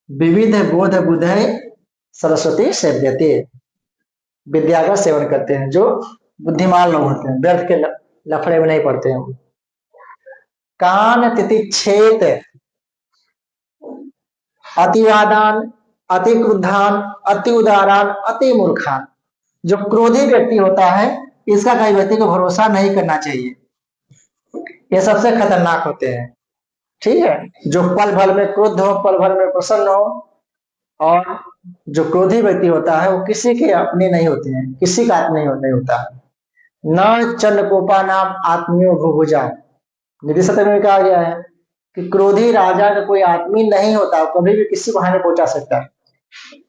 विविध बोध बुधई सरस्वती सेव्यते। विद्या का सेवन करते हैं जो बुद्धिमान लोग होते हैं, व्यर्थ के लफड़े में नहीं पड़ते हैं। कान तितिक्षेत अतिवादान, अति क्रुद्धान, अति उदारान, अति मूर्खान। जो क्रोधी व्यक्ति होता है इसका कई व्यक्ति को भरोसा नहीं करना चाहिए, ये सबसे खतरनाक होते हैं। ठीक है, जो पल भर में क्रुद्ध हो, पल भर में प्रसन्न हो। और जो क्रोधी व्यक्ति होता है वो किसी के अपने नहीं होते हैं, किसी का आत्मा नहीं होता। न चंद्रकोपा नाम आत्मीय भुभुजा। निधि सत्र में कहा गया है कि क्रोधी राजा का कोई आदमी नहीं होता, कभी भी किसी को हानि पहुंचा सकता है।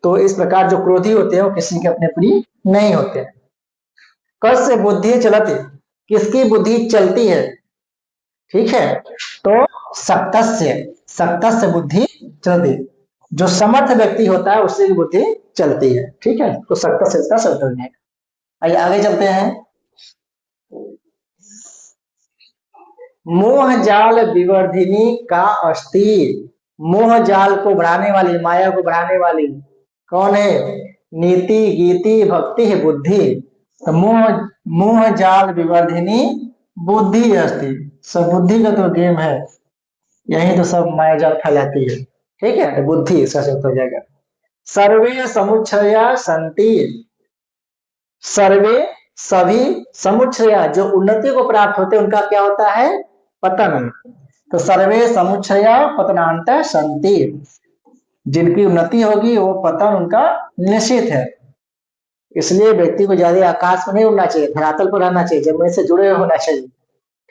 तो इस प्रकार जो क्रोधी होते हैं वो किसी के अपने प्रिय नहीं होते। कस्य बुद्धि चलती, किसकी बुद्धि चलती है? ठीक है, तो सक्तस्य, सक्तस्य बुद्धि चलती। जो समर्थ व्यक्ति होता है उससे बुद्धि चलती है। ठीक है, तो सक्तस्य इसका शब्द हो जाएगा। आइए आगे चलते हैं। मोह जाल विवर्धिनी का अस्थि। मोह जाल को बढ़ाने वाली, माया को बढ़ाने वाली कौन है? नीति, गीति, भक्ति है, बुद्धि। तो मोह मोह जाल विवर्धिनी बुद्धि अस्थि। सब बुद्धि का तो गेम है, यही तो सब माया जाल फैलाती है। ठीक है, तो बुद्धि इसका शब्द हो जाएगा। सर्वे समुच्चया संति। सर्वे सभी, समुच्चया जो उन्नति को प्राप्त होते हैं उनका क्या होता है? पतन। तो सर्वे समुच्चया पतनांत संति। जिनकी उन्नति होगी वो पतन उनका निश्चित है। इसलिए व्यक्ति को ज्यादा आकाश में नहीं उड़ना चाहिए, धरातल पर रहना चाहिए, जमीन से जुड़े होना चाहिए।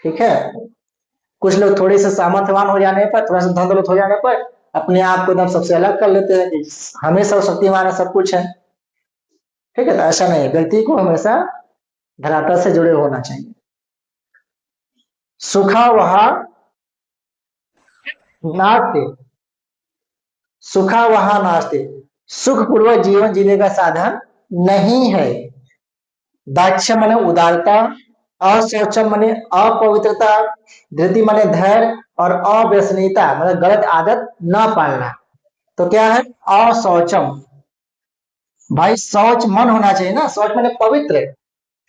ठीक है, कुछ लोग थोड़े से सामर्थ्यवान हो जाने पर, थोड़ा सा धन दौलत हो जाने पर अपने आप को एकदम सबसे अलग कर लेते हैं कि हमें सब शक्तिमान है, सब कुछ है। ठीक है, तो ऐसा नहीं है, व्यक्ति को हमेशा धरातल से जुड़े होना चाहिए। सुखा वहा नास्ति। सुखा वहा नास्ति, सुख पूर्वक जीवन जीने का साधन नहीं है। दाक्ष्य माने उदारता, अशौचम माने अपवित्रता, धृति माने धैर्य, और अव्यसनीयता माने गलत आदत न पालना। तो क्या है? अशौचम। भाई शौच मन होना चाहिए ना, शौच माने पवित्र,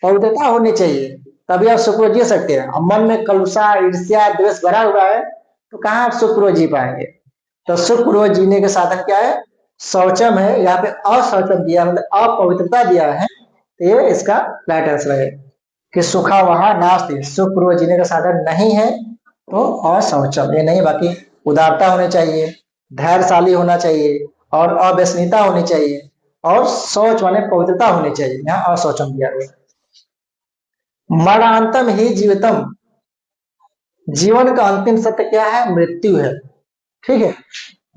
पवित्रता होनी चाहिए, तभी आप सुख जी सकते हैं। अब मन में कलुषा, ईर्ष्या, द्वेष भरा हुआ है तो कहाँ आप सुखपूर्वक जी पाएंगे? तो सुखपूर्वक जीने के साधन क्या है? शौचम है, यहाँ पे अशौचम दिया मतलब अपवित्रता दिया है, तो ये इसका राइट आंसर है कि सुखा वहा नास्ति, सुखपूर्वक जीने का साधन नहीं है तो अशौचम ये नहीं। बाकी उदारता होनी चाहिए, धैर्यशाली होना चाहिए, और अव्यसनीयता होनी चाहिए, और शौच माने पवित्रता होनी चाहिए। यहाँ अशौचम दिया गया। मरणांतम ही जीवितम। जीवन का अंतिम सत्य क्या है? मृत्यु है। ठीक है,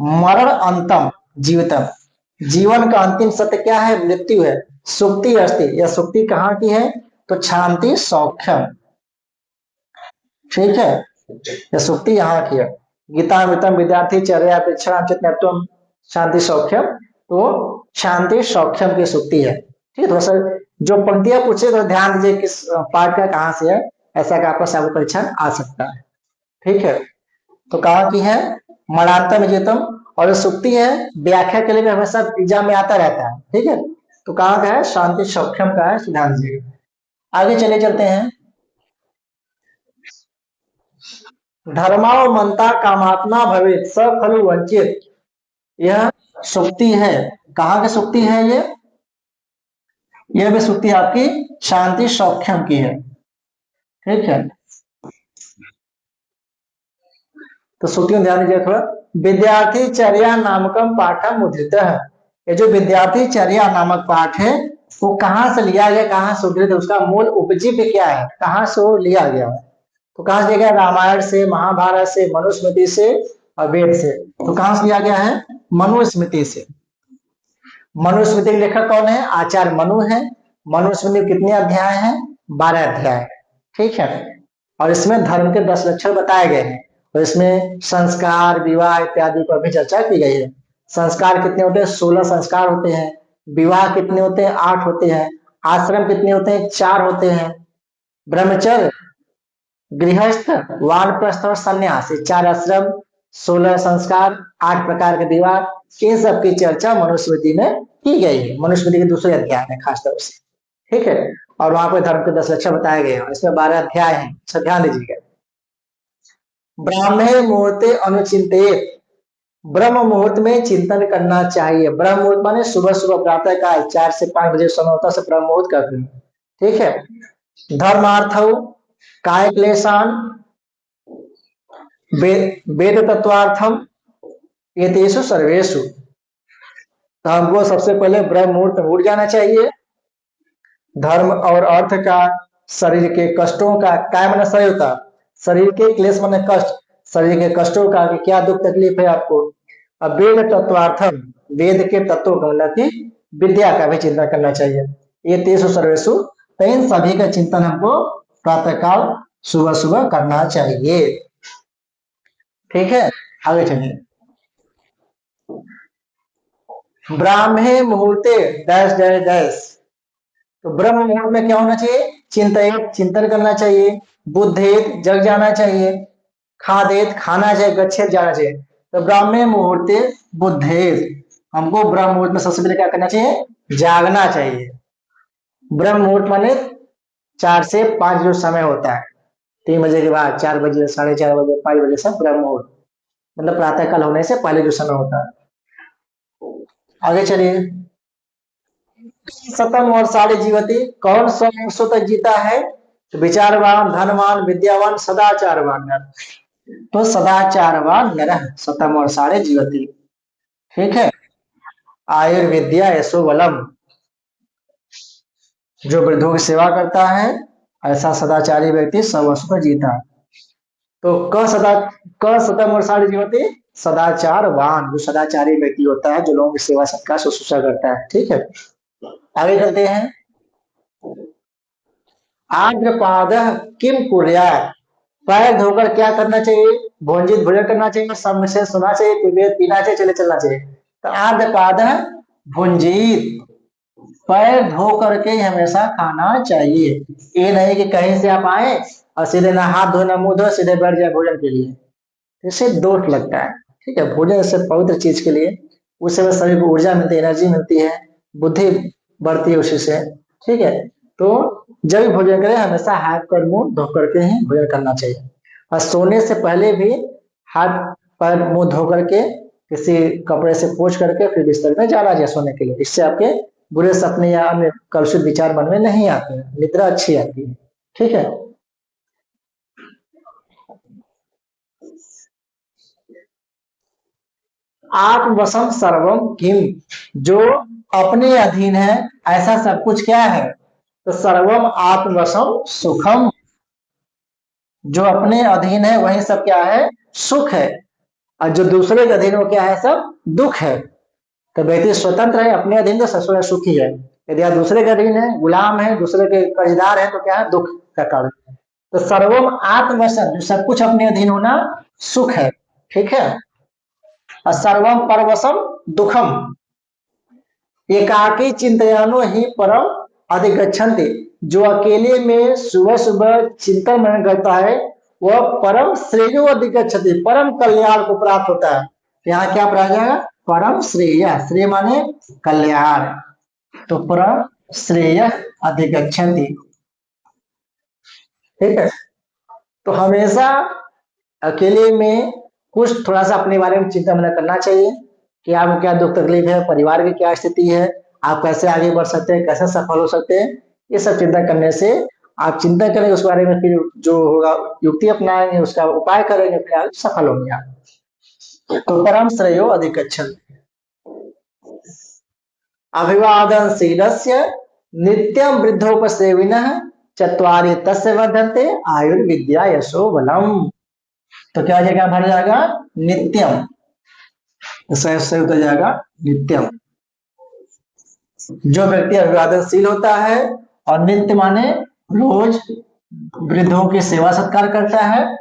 मरण अंतम जीवितम, जीवन का अंतिम सत्य क्या है? मृत्यु है। सुक्ति अस्ति, यह सुक्ति कहाँ की है? तो शांति सौख्यम। ठीक है, यह सुक्ति यहाँ की है। गीता मितम विद्यार्थी चर्या अपेक्षा चित्तम शांति सौख्यम, तो शांति सौख्यम की सुक्ति है। ठीक है, थोड़ा सा जो पंक्तियां पूछे तो ध्यान दीजिए किस पार्ट का कहाँ से है, ऐसा का आपका साबु परीक्षा आ सकता है। ठीक है, तो कहाँ की है, मरांतम विजेतम। और जो सुक्ति है व्याख्या के लिए भी हमेशा एग्जाम में आता रहता है, ठीक है। तो कहाँ का है, शांति सौख्यम का है, ध्यान दीजिएगा। आगे चले चलते हैं। धर्मा और मनता कामात्मा भवे स खलु वंचित, यह सुक्ति है। कहाँ की सुक्ति है ये, यह भी सुक्ति आपकी शांति सौख्यम की है, ठीक है। तो श्रुतियों में ध्यान दीजिए थोड़ा। विद्यार्थी चर्या नामकम पाठम मुद्रित है। ये जो विद्यार्थी चर्या नामक पाठ है वो कहाँ से लिया गया, कहाँ से उद्धृत है, उसका मूल उपजीव्य क्या है, कहाँ से वो लिया गया है। तो कहाँ से लिया गया, रामायण से, महाभारत से, मनुस्मृति से और वेद से। तो कहाँ से लिया गया है, मनुस्मृति से। मनुस्मृति के लेखक कौन है, आचार्य मनु है। मनुस्मृति में कितने अध्याय हैं, 12 अध्याय, ठीक है। और इसमें धर्म के 10 लक्षण बताए गए हैं। और इसमें संस्कार, विवाह इत्यादि पर भी चर्चा की गई है। संस्कार कितने होते हैं, 16 संस्कार होते हैं। विवाह कितने होते हैं, 8 होते हैं। आश्रम कितने होते हैं, 4 होते हैं। ब्रह्मचर्य, गृहस्थ, वानप्रस्थ और संन्यास, 4 आश्रम, 16 संस्कार, 8 प्रकार के विवाह, इन सब की चर्चा मनुस्मृति में की गई है। मनुस्मृति के दूसरे अध्याय में खास तौर से, ठीक है। और वहां पर धर्म के 10 लक्षण बताए गए हैं। इसमें 12 अध्याय हैं, सब ध्यान दीजिएगा। ब्राह्मणे मुहूर्ते अनुचिंतित, ब्रह्म मुहूर्त में चिंतन करना चाहिए। ब्रह्म मुहूर्त माने सुबह सुबह प्रातः काल 4 से 5 बजे समय होता है, ब्रह्म मुहूर्त करते हैं, ठीक है। धर्मार्थ काय क्लेशान वेद तत्वार्थम एतेषु सर्वेषु। तो हमको सबसे पहले ब्रह्म मुहूर्त उठ जाना चाहिए। धर्म और अर्थ का, शरीर के कष्टों का, काय माने शरीर होता, शरीर के क्लेश माने कष्ट, शरीर के कष्टों का कि क्या दुख तकलीफ है आपको। अब वेद तत्वार्थम, वेद के तत्वों का मतलब कि विद्या का भी चिंतन करना चाहिए। ये 23 सर्वेशु, तो इन सभी का चिंतन हमको प्रातःकाल सुबह सुबह करना चाहिए, ठीक है। आगे चलिए। ब्राह्मे मुहूर्ते डैश डैश डैश, तो ब्रह्म मुहूर्त में क्या होना चाहिए, चिंतित, चिंतन करना चाहिए। बुद्धेत, जग जाना चाहिए। खादेत, खाना चाहिए। गच्छेत, जाना चाहिए। तो ब्राह्मे मुहूर्ते बुद्धेत, हमको ब्रह्म मुहूर्त में सबसे पहले क्या करना चाहिए, जागना चाहिए। ब्रह्म मुहूर्त माने 4 से 5 जो समय होता है, 3 बजे के बाद, 4 बजे, 4:30 बजे, 5 बजे से ब्रह्म मुहूर्त, मतलब प्रातः काल होने से पहले जो समय होता है। आगे चलिए। सतम और साढ़े जीवती, कौन 100 वर्षों तक जीता है, तो विचारवान, धनवान, विद्यावान, सदाचारवान नर। तो सदाचारवान नर सतम और साढ़े जीवती, ठीक है। आयुर्विद्या यशो बलम, जो वृद्धों की सेवा करता है ऐसा सदाचारी व्यक्ति 100 वर्ष तक जीता। तो क सतम और साढ़े जीवती, सदाचारवान, जो सदाचारी व्यक्ति होता है, जो लोगों की सेवा सत्कार शुश्रूषा करता है, ठीक है। आगे चलते हैं। आग्रपाद किम कुर्यात्, पैर धोकर क्या करना चाहिए, भोंजित भोजन करना चाहिए, सब से सुना चाहिए, पीना चाहिए, चले चलना चाहिए। तो आग्रपाद भुंजीत, पैर धो करके हमेशा खाना चाहिए। ये नहीं कि कहीं से आप आए और सीधे ना हाथ धो ना मुंह धो सीधे बैठ जाए भोजन के लिए, इससे दोष लगता है, ठीक है। भोजन से पवित्र चीज के लिए, उससे शरीर को ऊर्जा मिलती है, एनर्जी मिलती है, बुद्धि बढ़ती है उसी से, ठीक है। तो जब भी भोजन करें हमेशा हाथ पर मुंह धो करके ही भोजन करना चाहिए। और सोने से पहले भी हाथ पर मुंह धो करके किसी कपड़े से पोंछ करके फिर बिस्तर में जाना चाहिए सोने के लिए। इससे आपके बुरे सपने या अन्य कलुषित विचार मन में नहीं आते हैं, निद्रा अच्छी आती है, ठीक है। आत्मवशम सर्वम किम, जो अपने अधीन है ऐसा सब कुछ क्या है, तो सर्वम आत्मवशम सुखम, जो अपने अधीन है वही सब क्या है, सुख है। और जो दूसरे के अधीन वो क्या है, सब दुख है। तो व्यक्ति स्वतंत्र है, अपने अधीन तो ससुर सुखी है। यदि आप दूसरे के अधीन है, गुलाम है, दूसरे के कर्जदार है, तो क्या है, दुख का कारण है। तो सर्वम आत्मवशम, जो सब कुछ अपने अधीन होना सुख है, ठीक है। और सर्वम परवशम दुखम, एकाकी चिंतयानो ही परम अधिगच्छन्ति, जो अकेले में सुबह सुबह चिंतन मनन करता है वह परम श्रेयो अधिगच्छति, परम कल्याण को प्राप्त होता है। यहाँ क्या पढ़ा जाएगा? परम श्रेय, श्रेय माने कल्याण, तो परम श्रेय अधिगच्छति। ठीक है, तो हमेशा अकेले में कुछ थोड़ा सा अपने बारे में चिंता मन करना चाहिए कि आपको क्या दुख तकलीफ है, परिवार की क्या स्थिति है, आप कैसे आगे बढ़ सकते हैं, कैसे सफल हो सकते हैं। ये सब चिंता करने से आप चिंता करेंगे उस बारे में, फिर जो होगा युक्ति अपनाएंगे, उसका उपाय करेंगे, फिर आप सफल होंगे आप। तो परम श्रेयो अधिगच्छति। अभिवादनशीलस्य नित्यं वृद्धोपसेविनः चत्वारि तस्य वर्धन्ते आयुर्विद्या यशो बलम। तो क्या जगह भर जाएगा? नित्यम, से उतर जाएगा नित्यम। जो व्यक्ति अभिवादनशील होता है और नित्य माने रोज वृद्धों की सेवा सत्कार करता है,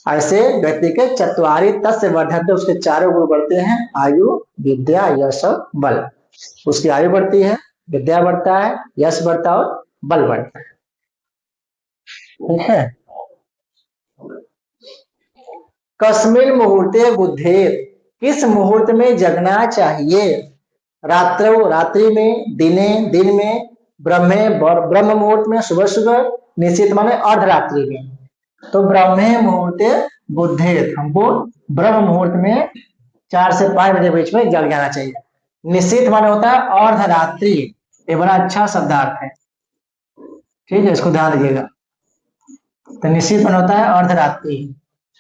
ऐसे व्यक्ति के चत्वारि तस्य वर्धन्ते, उसके चारों गुण बढ़ते हैं, आयु विद्या यश बल। उसकी आयु बढ़ती है, विद्या बढ़ता है, यश बढ़ता है और बल बढ़ता है। ठीक है। कस्मिन मुहूर्ते बुद्धेर, किस मुहूर्त में जगना चाहिए? रात्रो, रात्रि में, दिने, दिन में, ब्रह्मे, ब्रह्म मुहूर्त में, सुबह सुबह, निश्चित माने अर्धरात्रि में। तो ब्रह्मे मुहूर्ते बुद्धेर, हमको ब्रह्म मुहूर्त में 4 से 5 बजे बीच में जग जाना चाहिए। निश्चित माने होता है अर्धरात्रि, ये बड़ा अच्छा शब्दार्थ है। ठीक है, इसको ध्यान दीजिएगा। तो निश्चित माने होता है अर्धरात्रि,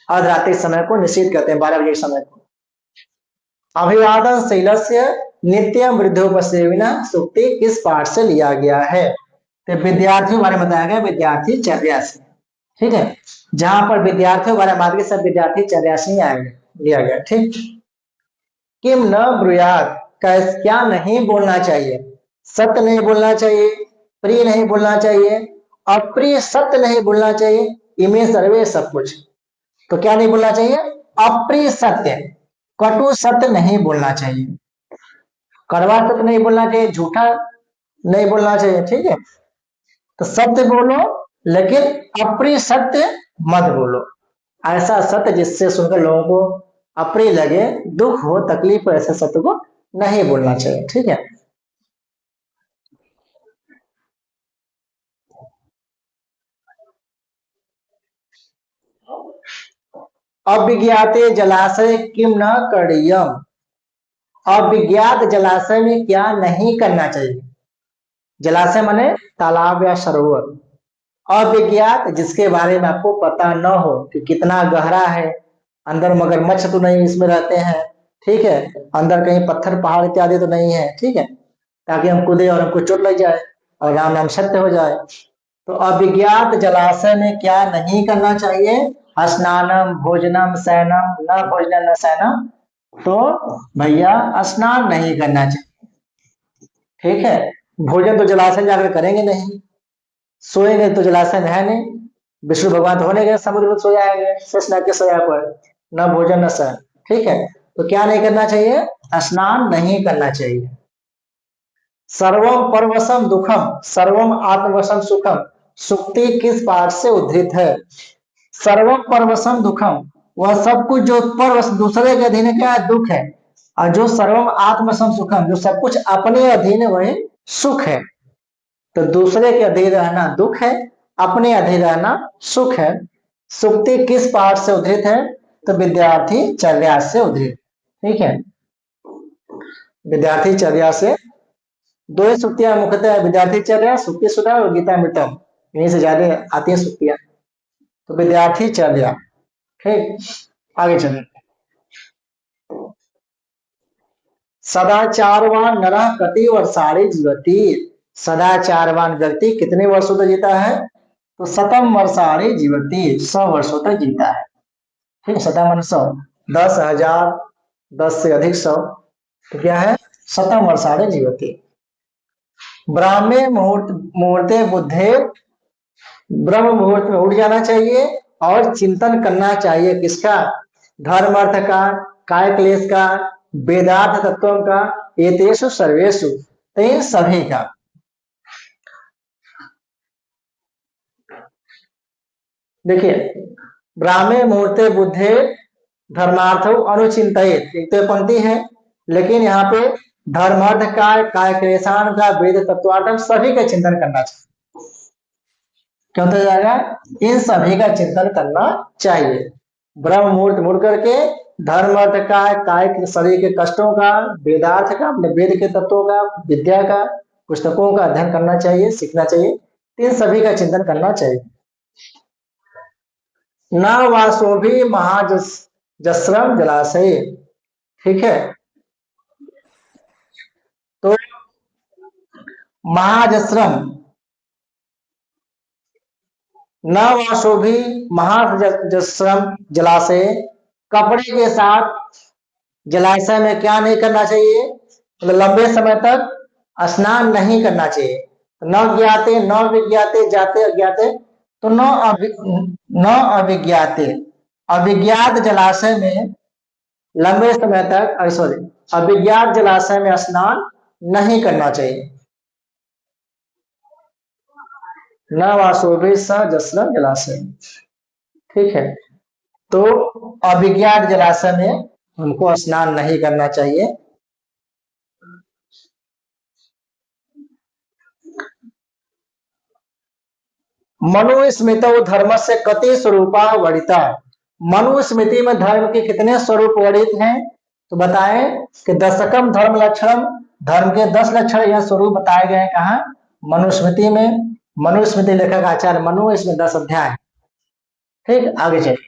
अर्धरात्रि समय को निश्चित कहते हैं, 12 बजे समय को। अभिवादनशीलस्य नित्यं वृद्धोपसेविनः सूक्ति किस पाठ से लिया गया है? तो विद्यार्थियों बारे में बताया गया, विद्यार्थी चर्या से। ठीक है, जहां पर विद्यार्थियों बारे में बात की, सब विद्यार्थी चर्या से ही आएंगे, लिया गया। ठीक, किम न ब्रूयात, क्या नहीं बोलना चाहिए? सत्य नहीं बोलना चाहिए, प्रिय नहीं बोलना चाहिए, अप्रिय सत्य नहीं बोलना चाहिए, इमे सर्वे सब कुछ। तो क्या नहीं बोलना चाहिए? अप्रिय सत्य, कटु सत्य नहीं बोलना चाहिए, कड़वा सत्य नहीं बोलना चाहिए, झूठा नहीं बोलना चाहिए। ठीक है, तो सत्य बोलो लेकिन अप्रिय सत्य मत बोलो। ऐसा सत्य जिससे सुनकर लोगों को अप्रिय लगे, दुख हो, तकलीफ हो, ऐसे सत्य को नहीं बोलना चाहिए। ठीक है, अविज्ञाते जलाशय किम न करणीयम, अविज्ञात जलाशय में क्या नहीं करना चाहिए? जलाशय माने तालाब या सरोवर। अविज्ञात, जिसके बारे में आपको पता न हो कि कितना गहरा है, अंदर मगरमच्छ तो नहीं इसमें रहते हैं, ठीक है, अंदर कहीं पत्थर पहाड़ इत्यादि तो नहीं है, ठीक है, ताकि हम कूदे और हमको चोट लग जाए और राम नाम सत्य हो जाए। तो अविज्ञात जलाशय में क्या नहीं करना चाहिए? स्नानम भोजनम शयनम, न भोजन न शयनम। तो भैया स्नान नहीं करना चाहिए। ठीक है, भोजन तो जलाशय जाकर करेंगे नहीं, सोएंगे तो जलाशय में है नहीं, विष्णु भगवान तो होने गए समुद्र में सो जाएंगे, शेष नाग के सोया पर, न भोजन न शयन। ठीक है, तो क्या नहीं करना चाहिए? स्नान नहीं करना चाहिए। सर्वम परवशम दुखम सर्वम आत्मवशम सुखम, सुक्ति किस पाठ से उद्धृत है? सर्वम परवशम दुखम, वह सब कुछ जो परवश दूसरे के अधीन क्या है? दुख है। और जो सर्वम आत्मसम सुखम, जो सब कुछ अपने अधीन है वही सुख है। तो दूसरे के अधीन रहना दुख है, अपने अधीन रहना सुख है। सुक्ति किस पाठ से उद्धृत है? तो विद्यार्थी चर्या से उद्धृत। ठीक है, विद्यार्थी चर्या से दो ही सुक्तियां मुख्यतः, विद्यार्थी चर्या, सुक्ति सुधा और गीता मृतम, इन्हीं से ज्यादा आती है सुक्तियां। तो विद्यार्थी चर्या। ठीक, आगे चले। सदाचारवान नरः कति वर्षाणि जीवति, सदाचारवान व्यक्ति कितने वर्षों तक जीता है? तो शतम वर्षाणि जीवति, 100 वर्षों तक जीता है। ठीक, शतम मान 100, 10,000, 10 से अधिक 100, तो क्या है? शतम वर्षाणि जीवति। ब्राह्मे मुहूर्ते बुद्धे, ब्रह्म मुहूर्त में उठ जाना चाहिए और चिंतन करना चाहिए किसका? धर्म अर्थ का, काय क्लेश का, वेदार्थ तत्वों का, एतेषु सर्वेषु, तो इन सभी का। देखिए, ब्राह्मे मुहूर्ते बुद्धे धर्मार्थ अनुचिंतित, एक तो पंक्ति है, लेकिन यहाँ पे धर्म अर्थ काय क्लेशान का वेद तत्वार्थम सभी का चिंतन करना चाहिए। क्यों होता जाएगा? इन सभी का चिंतन करना चाहिए। ब्रह्म मुहूर्त मुड़ करके धर्म अर्थ का काय के शरीर के कष्टों का, वेदार्थ का अपने वेद के तत्वों का, विद्या का, पुस्तकों का अध्ययन करना चाहिए, सीखना चाहिए, इन सभी का चिंतन करना चाहिए। न वासो भी महाजस्रम जलाशय, ठीक है। तो महाजस्रम न वासो भी महाजस्रम जलाशय, कपड़े के साथ जलाशय में क्या नहीं करना चाहिए? मतलब लंबे समय तक स्नान नहीं करना चाहिए। न ज्ञाते न विज्ञाते जाते अज्ञाते, तो न अविज्ञाते, अविज्ञात जलाशय में लंबे समय तक, सॉरी, अविज्ञात जलाशय में स्नान नहीं करना चाहिए। न वासोभि स जस्र जलाशय, ठीक है। तो अविज्ञात जलाशय में हमको स्नान नहीं करना चाहिए। मनुस्मृत धर्म से कति स्वरूपा वर्णिता, मनुस्मृति में धर्म के कितने स्वरूप वर्णित हैं? तो बताएं कि दशकम धर्म लक्षण, धर्म के 10 लक्षण या स्वरूप बताए गए हैं। कहा? मनुस्मृति में। मनुस्मृति लेखक आचार्य मनु, इसमें 10 अध्याय है। ठीक, आगे चलिए।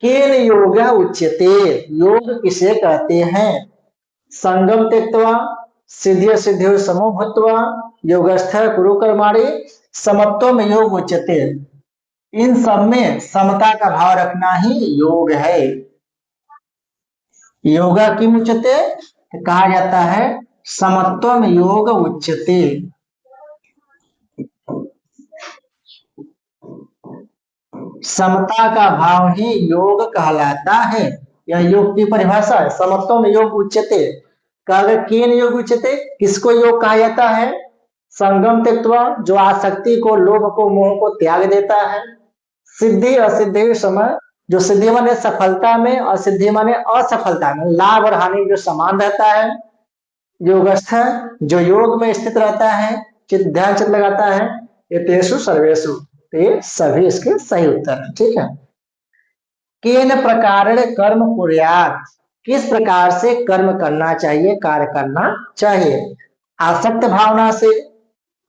केन योग उच्यते, योग किसे कहते हैं? संगम त्यक्त्वा सिद्धि सिद्धि समो भूत्वा योगस्थ कुरु कर्माणि समत्व में योग उच्यते, इन सब में समता का भाव रखना ही योग है। योगा किम उच्यते, कहा जाता है समत्व में योग उच्यते। समता का भाव ही योग कहलाता है। यह योग की परिभाषा है। समत्व में योग उच्यते, किन योग उच्यते, किसको योग कहा जाता है? संगम त्यक्त्वा, जो आसक्ति को, लोभ को, मोह को त्याग देता है। सिद्धि असिद्धि समय, जो सिद्धि माने सफलता में और सिद्धि माने असफलता में, लाभ और हानि जो समान रहता है। योगस्थ, जो योग में स्थित रहता है, ध्यान चित लगाता है। ये तेसु सर्वेशु, ये सभी इसके सही उत्तर है। ठीक है। केन प्रकार कर्म कुर्यात्, किस प्रकार से कर्म करना चाहिए, कार्य करना चाहिए? आसक्त भावना से,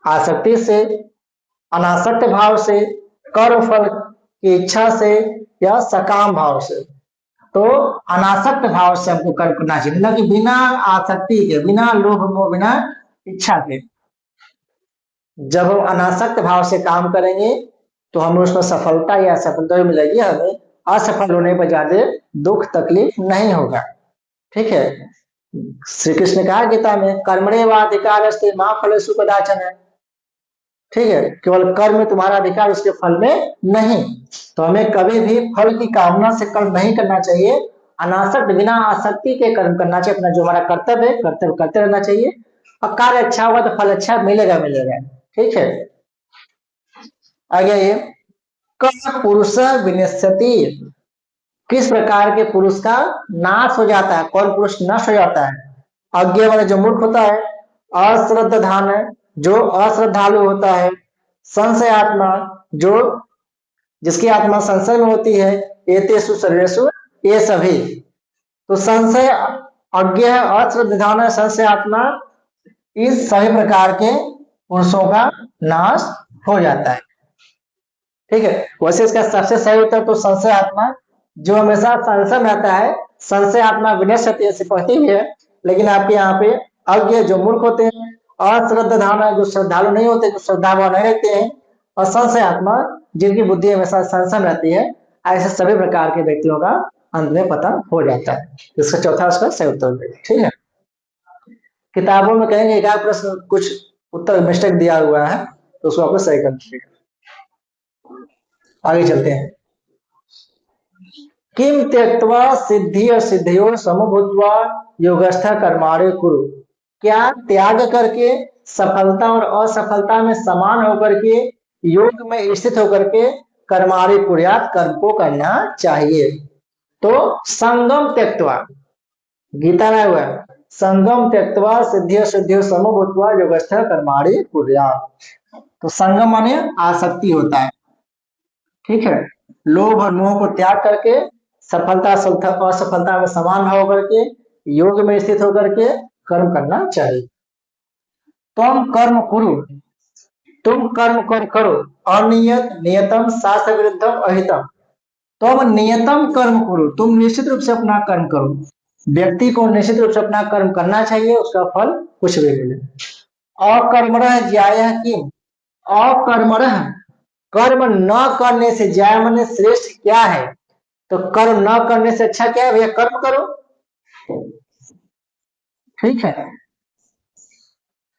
आसक्ति से, अनासक्त भाव से, कर्म फल की इच्छा से, या सकाम भाव से। तो अनासक्त भाव से हमको कर्म करना चाहिए, मतलब कि बिना आसक्ति के, बिना लोभ मोह, बिना इच्छा के। जब हम अनासक्त भाव से काम करेंगे तो हमें उसमें सफलता या असफलता मिलेगी, हमें असफल होने पर ज्यादा दुख तकलीफ नहीं होगा। ठीक है। श्री कृष्ण ने कहा गीता में, कर्मणे वाधिकार अस्ति मा फलेषु कदाचन, है। ठीक है, केवल कर्म में तुम्हारा अधिकार, उसके फल में नहीं। तो हमें कभी भी फल की कामना से कर्म नहीं करना चाहिए। अनासक्त, बिना आसक्ति के कर्म करना चाहिए। अपना जो हमारा कर्तव्य है, कर्तव्य करते रहना चाहिए, और कार्य अच्छा होगा तो फल अच्छा मिलेगा मिलेगा। ठीक है। आगे ये पुरुष विनश्यति, किस प्रकार के पुरुष का नाश हो जाता है? कौन पुरुष नष्ट हो जाता है? अज्ञ वाले जो मूर्ख होता है, अश्रद्धान है जो अश्रद्धालु होता है, संशय आत्मा जो जिसकी आत्मा संशय में होती है, एतेषु सर्वेषु, ये सभी। तो संशय अज्ञ है, अश्रद्धान है, संशय आत्मा, इस सभी प्रकार के पुरुषों का नाश हो जाता है। ठीक है। वैसे इसका सबसे सही उत्तर तो संशय आत्मा, जो हमेशा संशय में आता है, संशय आत्मा विनश्यति ऐसी पढ़ती भी है, लेकिन आपके यहाँ पे अज्ञ जो मूर्ख होते हैं, अश्रद्धान जो श्रद्धालु नहीं होते, जो श्रद्धावान नहीं रहते हैं, और संशय आत्मा जिनकी बुद्धि हमेशा संशय में रहती है, ऐसे सभी प्रकार के व्यक्तियों का अंत में पता हो जाता है। इसका चौथा उसका सही उत्तर। ठीक है। किताबों में कहेंगे एक प्रश्न कुछ उत्तर मिस्टेक दिया हुआ है, तो उसको आपको सही करना चाहिए। आगे चलते हैं। किम त्यक्त्वा सिद्धि और सिद्धियों समभूत्वा योगस्थ कर्माणि कुरु, क्या त्याग करके सफलता और असफलता में समान होकर के योग में स्थित होकर के कर्माणि कुर्यात्, कर्म को करना चाहिए। तो संगम त्यक्त्वा, गीता में हुआ है, संगम त्यक्त्वा सिद्धियो सिद्धियो समो भूत्वा योगस्थः कर्माणि कुर्यात्। तो संगम माने आसक्ति होता है, ठीक है। लोभ और मोह को त्याग करके सफलता असफलता में समान भाव करके योग में स्थित होकर के कर्म करना चाहिए। तुम कर्म कुरु, तुम कर्म कर करो, अनियत नियतम शास्त्र विरुद्धम अहितम। तुम नियतम कर्म करो, तुम निश्चित रूप से अपना कर्म करो। व्यक्ति को निश्चित रूप से अपना कर्म करना चाहिए, उसका फल कुछ भी मिले। अकर्मणः ज्यायः किम, अकर्मणः, कर्म न करने से, ज्याय माने श्रेष्ठ क्या है, तो कर्म न करने से अच्छा क्या है भैया, कर्म करो, ठीक है।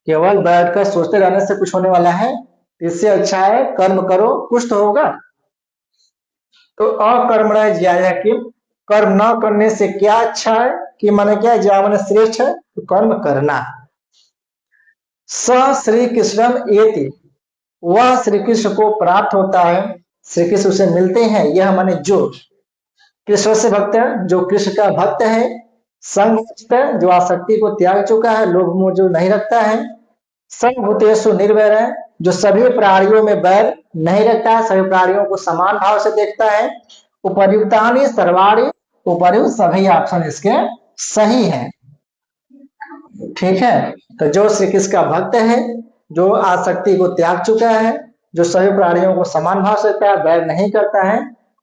केवल बैठकर सोचते रहने से कुछ होने वाला है, इससे अच्छा है कर्म करो, कुछ तो होगा। तो अकर्मणः ज्यायः किम, कर्म न करने से क्या अच्छा है, कि माने क्या, ज्याय माने श्रेष्ठ है, तो कर्म करना। स श्री कृष्णम एति, वह श्री कृष्ण को प्राप्त होता है, श्री कृष्ण उसे मिलते हैं। यह माने जो कृष्ण से भक्त है, जो कृष्ण का भक्त है। संग जो आसक्ति को त्याग चुका है, लोभ मोह जो नहीं रखता है। सर्वभूतेषु निर्वैर है, जो सभी प्राणियों में बैर नहीं रखता है, सभी प्राणियों को समान भाव से देखता है। उपर्युक्तानि सर्वाणि, उपर्युक्त सभी ऑप्शन इसके सही है, ठीक है। तो जो श्री कृष्ण का भक्त है, जो आसक्ति को त्याग चुका है, जो सभी प्राणियों को समान भाव से देखता है, बैर नहीं करता है,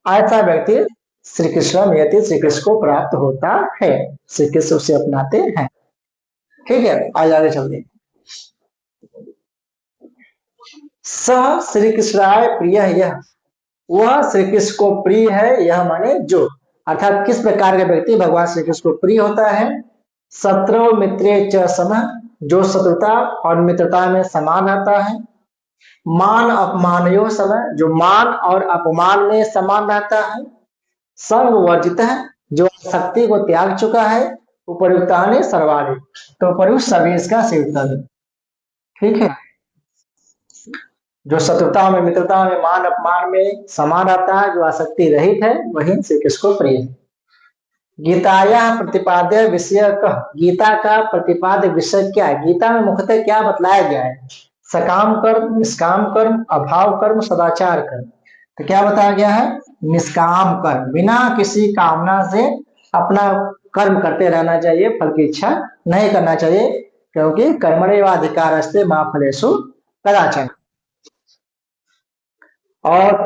ऐसा व्यक्ति श्री कृष्ण यति, श्री कृष्ण को प्राप्त होता है, श्री कृष्ण उसे अपनाते हैं, ठीक है। आज आगे चलते। सह श्री कृष्णाय प्रिय, यह वह श्री कृष्ण को प्रिय है, यह माने जो, अर्थात किस प्रकार का व्यक्ति भगवान श्री कृष्ण को प्रिय होता है। शत्रु मित्रे च सम, जो शत्रुता और मित्रता में समान रहता है। मान अपमानयो सम, जो मान और अपमान में समान रहता है। संग वर्जित है, जो शक्ति को त्याग चुका है। उपर्युक्तानि सर्वाणि, तो उपर्युक्त सभी इसका सही उत्तर है, ठीक है। जो शत्रुता में मित्रता में मान अपमान में समान रहता है, जो आसक्ति रहित है, वही श्री कृष्ण को प्रिय है। गीताया प्रतिपाद्य विषय कह, गीता का प्रतिपाद्य विषय क्या है, गीता में मुख्यतः क्या बतलाया गया है। सकाम कर्म, निष्काम कर्म, अभाव कर्म, सदाचार कर्म। तो क्या बताया गया है, निष्काम कर्म, बिना किसी कामना से अपना कर्म करते रहना चाहिए, फल की इच्छा नहीं करना चाहिए, क्योंकि कर्मण्येवाधिकारस्ते मा फलेषु कदाचन। और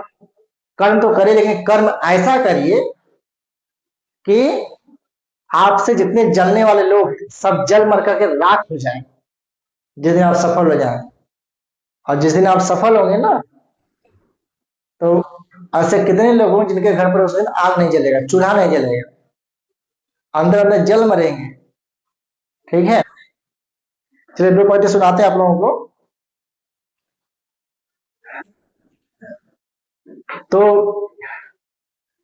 कर्म तो करिए, लेकिन कर्म ऐसा करिए कि आपसे जितने जलने वाले लोग सब जल मर करके राख हो जाएं, जिस दिन आप सफल हो जाएं। और जिस दिन आप सफल होंगे ना, तो ऐसे कितने लोग हों जिनके घर पर उस दिन आग नहीं जलेगा, चूल्हा नहीं जलेगा, अंदर अंदर जल मरेंगे, ठीक है। चलिए दो पंक्ति सुनाते हैं आप लोगों को। तो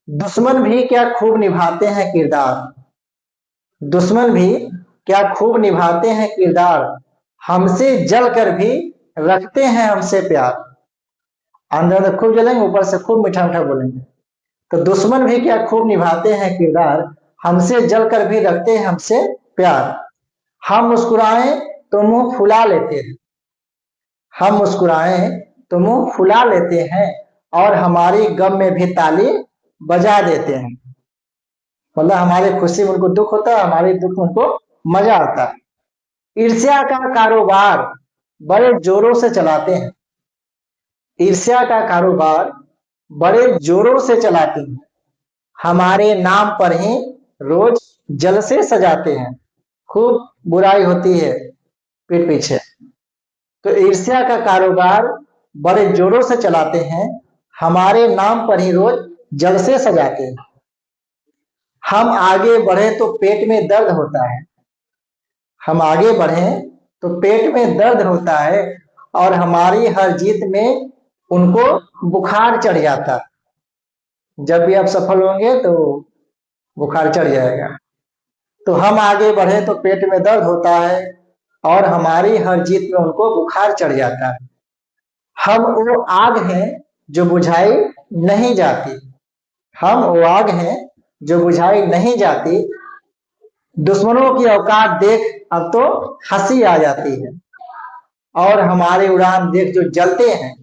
दुश्मन भी क्या खूब निभाते हैं किरदार, दुश्मन भी क्या खूब निभाते हैं किरदार, हमसे जल कर भी रखते हैं हमसे प्यार। अंदर अंदर खूब जलेंगे, ऊपर से खूब मीठा मीठा बोलेंगे। तो दुश्मन भी क्या खूब निभाते हैं किरदार, हमसे जल कर भी रखते हैं हमसे प्यार। हम मुस्कुराए तो मुंह फुला लेते हैं, हम मुस्कुराए तो मुंह फुला लेते हैं, और हमारी गम में भी ताली बजा देते हैं। मतलब हमारी खुशी में उनको दुख होता है, हमारे दुख में उनको मजा आता है। ईर्ष्या का कारोबार बड़े जोरों से चलाते हैं, ईर्ष्या का कारोबार बड़े जोरों से चलाते हैं, हमारे नाम पर ही रोज जल से सजाते हैं। खूब बुराई होती है पीठ पीछे। तो ईर्ष्या का कारोबार बड़े जोरों से चलाते हैं, हमारे नाम पर ही रोज जल से सजाते हैं। हम आगे बढ़े तो पेट में दर्द होता है, हम आगे बढ़े तो पेट में दर्द होता है, और हमारी हर जीत में उनको बुखार चढ़ जाता है। जब भी आप सफल होंगे तो बुखार चढ़ जाएगा। तो हम आगे बढ़े तो पेट में दर्द होता है, और हमारी हर जीत में उनको बुखार चढ़ जाता है। हम वो आग हैं जो बुझाई नहीं जाती, हम वो आग हैं जो बुझाई नहीं जाती, दुश्मनों की औकात देख अब तो हंसी आ जाती है, और हमारे उड़ान देख जो जलते हैं,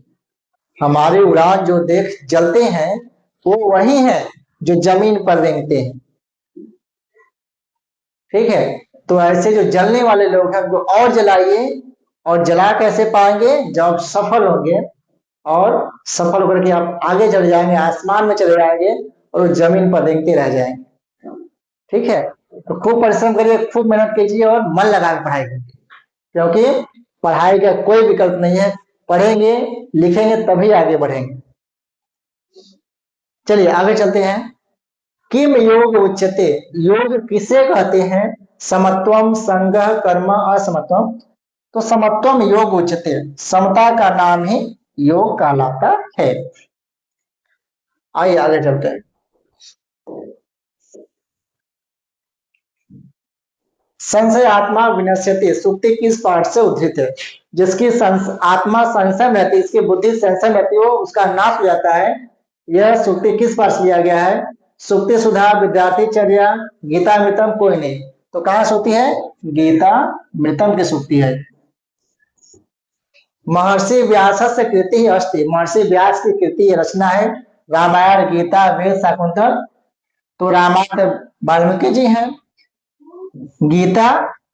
हमारे उड़ान जो देख जलते हैं, वो वही है जो जमीन पर रेंगते हैं। ठीक है, तो ऐसे जो जलने वाले लोग हैं उनको और जलाइए, और जला कैसे पाएंगे, जब सफल होंगे, और सफल होकर के आप आगे चले जाएंगे, आसमान में चले जाएंगे, और जमीन पर रेंगते रह जाएंगे। ठीक है, तो खूब परिश्रम करिए, खूब मेहनत कीजिए, और मन लगा के पढ़ाई कीजिए, क्योंकि पढ़ाई का कोई विकल्प नहीं है, पढ़ेंगे लिखेंगे तभी आगे बढ़ेंगे। चलिए आगे चलते हैं। किम योग उच्यते, योग किसे कहते हैं, समत्वम संगह कर्म असमत्वम, तो समत्वम योग उच्यते, समता का नाम ही योग कहलाता है। आइए आगे चलते हैं। संशय आत्मा विनश्यति, सुक्ति किस पाठ से उद्धृत है, जिसकी आत्मा संशय में रहती, इसकी बुद्धि संशय में रहती हो, उसका नाश हो जाता है। यह सुक्ति किस पाठ से लिया गया है, सुक्ति सुधा विद्यार्थी चर्या गीता मृतम कोई नहीं, तो कहां से होती है, गीता मृतम की सुक्ति है। महर्षि व्यास से कृति ही अस्ति, महर्षि व्यास की कृति रचना है, रामायण गीता वेद शाकुंतल, तो रामायण वाल्मीकि जी हैं, गीता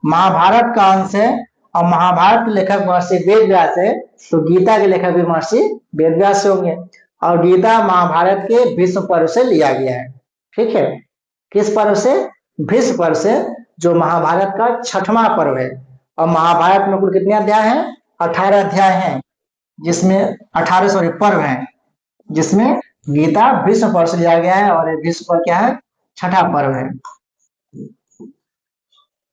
महाभारत का अंश है, और महाभारत के लेखक महर्षि वेद व्यास है, तो गीता के लेखक भी महर्षि वेद व्यास होंगे, और गीता महाभारत के भीष्म पर्व से लिया गया है। ठीक है, किस पर्व से, भीष्म पर्व से, जो महाभारत का 6वां पर्व है, और महाभारत में कुल कितने अध्याय हैं, 18 अध्याय हैं, जिसमें 18 पर्व हैं, जिसमें गीता भीष्म पर्व से लिया गया है, और भीष्म पर्व क्या है, 6वां पर्व है।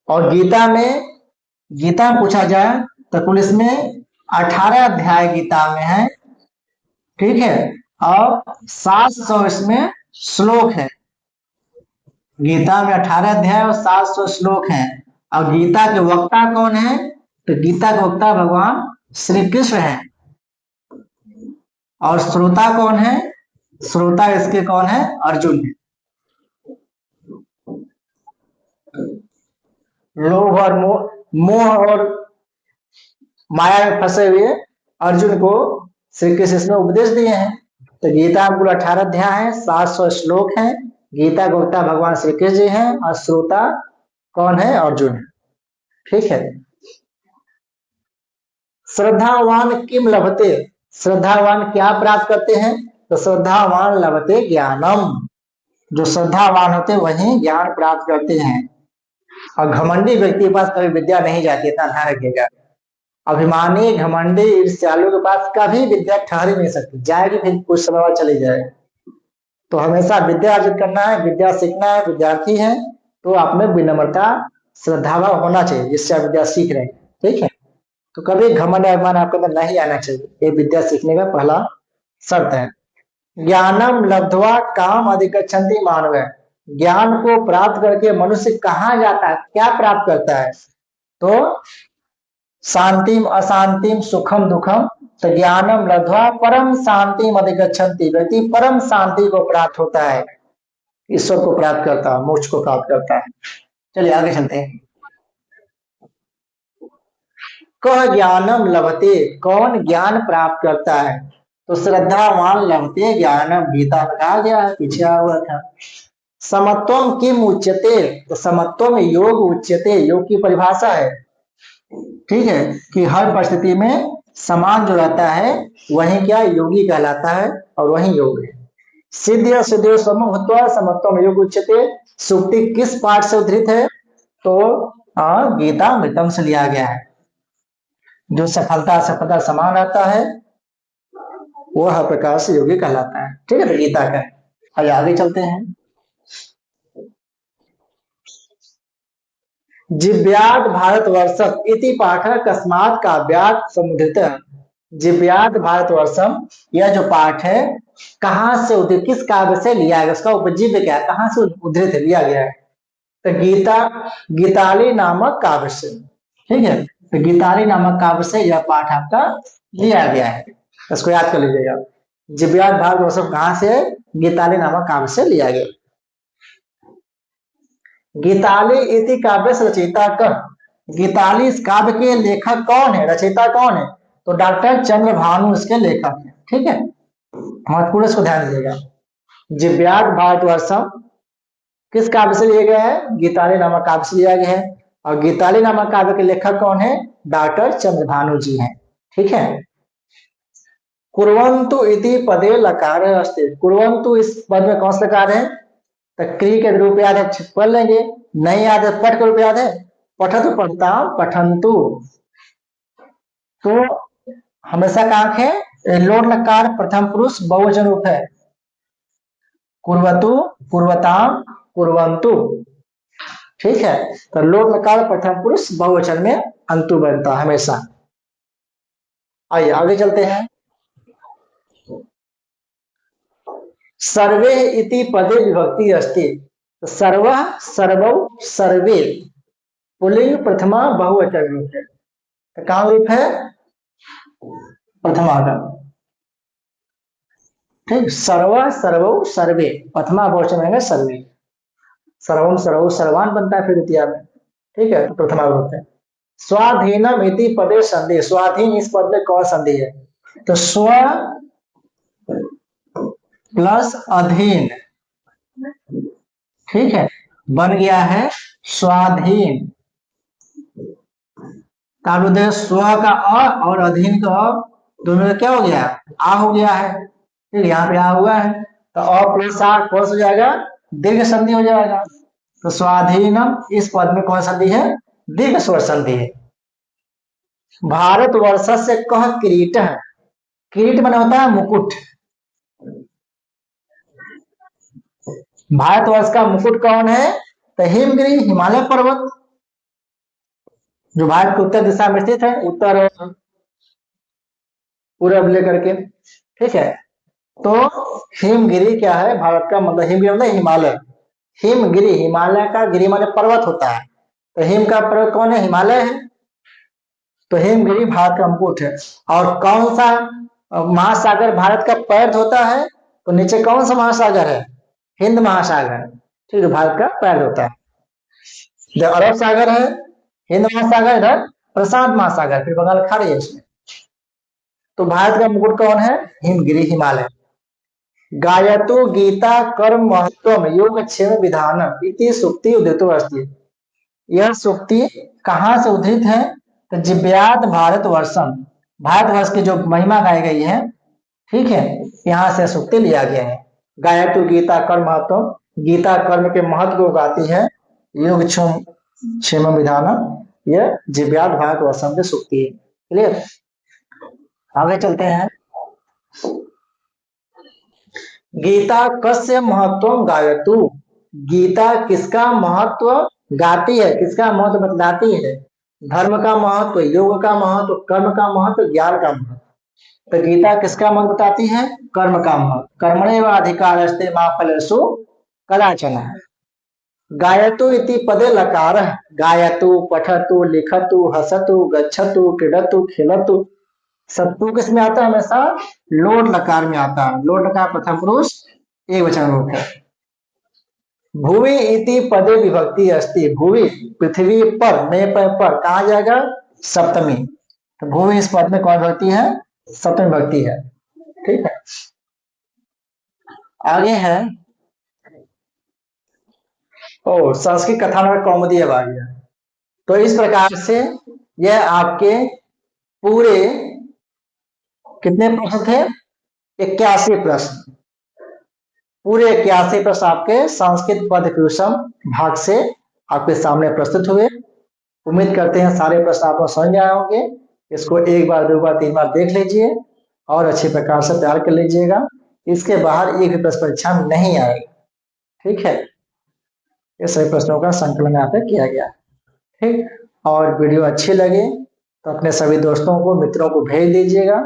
और गीता में पूछा जाए तो कुल इसमें 18 अध्याय गीता में है। ठीक है, और 700 इसमें श्लोक है, गीता में 18 अध्याय और 700 श्लोक हैं। और गीता के वक्ता कौन है, तो गीता के वक्ता भगवान श्री कृष्ण है, और श्रोता कौन है, श्रोता इसके कौन है, अर्जुन है। लोभ और मोह और माया में फंसे हुए अर्जुन को श्री कृष्ण इसमें उपदेश दिए हैं। तो गीता में कुल 18 अध्याय है, 700 श्लोक हैं, गीता के वक्ता भगवान श्री कृष्ण जी हैं, और श्रोता कौन है, अर्जुन है। ठीक है, श्रद्धावान किम लभते, श्रद्धावान क्या प्राप्त करते हैं, तो श्रद्धावान लभते ज्ञानम, जो श्रद्धावान होते वही ज्ञान प्राप्त करते हैं। और घमंडी व्यक्ति के पास कभी विद्या नहीं जाती, इतना ध्यान रखिएगा। अभिमानी घमंडी ईर्ष्यालु के पास कभी विद्या ठहर ही नहीं सकती, जाएगी फिर कुछ समय बाद चली जाएगी। तो हमेशा विद्या अर्जित करना है, विद्या सीखना है, विद्यार्थी है तो आप में विनम्रता श्रद्धाभाव होना चाहिए, जिससे आप विद्या सीख रहे हैं। ठीक है, तो कभी घमंड अभिमान आपके अंदर नहीं आना चाहिए, ये विद्या सीखने का पहला शर्त है। ज्ञानम लब्ध्वा काम अधिगच्छन्ति मानव, ज्ञान को प्राप्त करके मनुष्य कहाँ जाता है, क्या प्राप्त करता है, तो शांतिम अशांतिम सुखम दुखम, तो ज्ञानम लब्ध्वा परम शांतिम अधिगच्छन्ति, व्यक्ति परम शांति को प्राप्त होता है, ईश्वर को प्राप्त करता है, मोक्ष को प्राप्त करता है। चलिए आगे चलते हैं। कह ज्ञानम लभते, कौन ज्ञान प्राप्त करता है, तो श्रद्धावान लभते ज्ञानम, गीता में कहा गया है, पीछे आ हुआ था। समत्वम किम उच्यते, तो समत्वम योग उच्यते, योग की परिभाषा है। ठीक है, कि हर परिस्थिति में समान जो रहता है वही क्या, योगी कहलाता है, और वही योग है। सिद्ध सिद्ध समत्वम योग उच्यते, सुक्ति किस पाठ से उद्धृत है, तो गीता मृतम से लिया गया है। जो सफलता समान रहता है वो हर प्रकार से योगी कहलाता है। ठीक है, तो गीता का आगे चलते हैं। जिव्याद भारतवर्षम इति पाठ कस्मात काव्यात समुद्रित, जिव्याद भारतवर्षम, यह जो पाठ है कहाँ से उद्धृत, किस काव्य से लिया गया, उसका उपजीव्य क्या है, कहाँ से उद्धृत लिया गया है, तो गीताली नामक काव्य से। ठीक है, तो गीताली नामक काव्य से यह पाठ आपका लिया गया है। इसको याद कर लीजिएगा। जिब्यात भारतवर्षम कहाँ से? गीताली नामक काव्य से लिया गया। गीताली इति काव्य से रचयिता कौन? गीताली इस काव्य के लेखक कौन है, रचयिता कौन है? तो डॉक्टर चंद्रभानु इसके लेखक है। ठीक है, महत्वपूर्ण, इसको ध्यान दीजिएगा। जिव्याट भारतवर्षम किस काव्य से लिया गया है? गीताली नामक काव्य से लिया गया है। और गीताली नामक काव्य के लेखक कौन है? डॉक्टर चंद्रभानु जी हैं। ठीक है। कुर्वन्तु इति पदे लकार अस्ति। कुर्वन्तु इस पद में कौन सा लकार है? तो क्री के रूप याद है, पढ़ लेंगे। नहीं याद है, पठ के रूप याद है, पठतु पढ़ता पठंतु। तो हमेशा कहा है लोट लकार प्रथम पुरुष बहुवचन रूप है। कुर्वतु, कुर्वताम, कुर्वन्तु। ठीक है, तो लोट लकार प्रथम पुरुष बहुवचन में अंतु बनता है हमेशा। आइए आगे चलते हैं। सर्वे इति पदे विभक्ति अस्ति। तो सर्व, सर्वौ, सर्वे पुल्लिंग प्रथमा बहुवचन रूप है। तो कहाँ रूप है? प्रथमा का। ठीक, सर्व, सर्वौ, सर्वे प्रथमा बहुवचन रहेगा सर्वे। सर्वम, सर्वौ, सर्वान बनता है फिर द्वितीया में। ठीक है, तो प्रथमा रूप है। स्वाधीनम इति पदे संधि। स्वाधीन इस पद में कौन संधि है? तो स्व प्लस अधीन। ठीक है, बन गया है स्वाधीन। स्व का अ और अधीन का अ दोनों का क्या हो गया? आ हो गया है। ठीक, यहाँ पे आ हुआ है, तो अ प्लस आ कौन हो जाएगा? दीर्घ संधि हो जाएगा। तो स्वाधीनम इस पद में कौन संधि है? दीर्घ स्वर संधि है। भारतवर्ष से कह किरीट है। किरीट माने होता है मुकुट। भारतवर्ष का मुकुट कौन है? तो हिमगिरी, हिमालय पर्वत, जो भारत के उत्तर दिशा में स्थित है, उत्तर और पूरब लेकर के। ठीक है, तो हिमगिरी क्या है? भारत का मतलब हिमगिरी मतलब हिमालय। हिमगिरी, हिमालय का गिरी माने पर्वत होता है, तो हिम का पर्वत कौन है? हिमालय है। तो हिमगिरी भारत का मुकुट है। और कौन सा महासागर भारत का पैर होता है? तो नीचे कौन सा महासागर है? हिंद महासागर। ठीक है, भारत का पैर होता है। जो अरब सागर है, हिंद महासागर, इधर प्रशांत महासागर, फिर बंगाल खाड़ी है इसमें। तो भारत का मुकुट कौन है? हिमगिरी, हिमालय। गायतु गीता कर्म महत्व योग क्षेम विधान इति सुक्ति उदितो अस्ति। यह सुक्ति कहाँ से उद्धृत है? तो जिव्यात भारतवर्षम, भारतवर्ष की जो महिमा गाई गई है, ठीक है, यहाँ से सुक्ति लिया गया है। गायतु गीता कर्म महत्व, गीता कर्म के महत्व को गाती है, योग क्षेम विधान, यह जिव्यात भारतवर्षम की सुक्ति है। क्लियर? आगे चलते हैं। गीता कस्य महत्व गायतु। गीता किसका महत्व गाती है, किसका महत्व बतलाती है? धर्म का महत्व, योग का महत्व, कर्म का महत्व, ज्ञान का महत्व। तो गीता किसका महत्व बताती है? कर्म का महत्व। कर्मणेव अधिकारस्ते मा फलेषु कदाचन। गायतु इति पदे लकार। गायतु, पठतु, लिखतु, हसतु, गच्छतु, क्रीडतु, खेलतु, सत्तु किस में आता है? हमेशा लोट लकार में आता है। लोट लकार प्रथम पुरुष एक वचन रूप है। भूवि इति पदे विभक्ति अस्ति। भूवि पृथ्वी पर, में पर कहा जाएगा? सप्तमी। तो भूवि इस पद में कौन विभक्ति है? सप्तमी विभक्ति है। ठीक है, आगे है ओ संस्कृत कथानक कौमुदी अब आ गया। तो इस प्रकार से यह आपके पूरे कितने प्रश्न थे? 81 प्रश्न। पूरे 81 प्रश्न आपके संस्कृत पद ट्यूशन भाग से आपके सामने प्रस्तुत हुए। उम्मीद करते हैं सारे प्रश्न आपको समझ आए होंगे। इसको एक बार, दो बार, तीन बार देख लीजिए और अच्छे प्रकार से तैयार कर लीजिएगा। इसके बाहर एक भी प्रश्न परीक्षा नहीं आएगा। ठीक है, ये सभी प्रश्नों का संकलन यहाँ पे किया गया। ठीक, और वीडियो अच्छी लगे तो अपने सभी दोस्तों को, मित्रों को भेज दीजिएगा,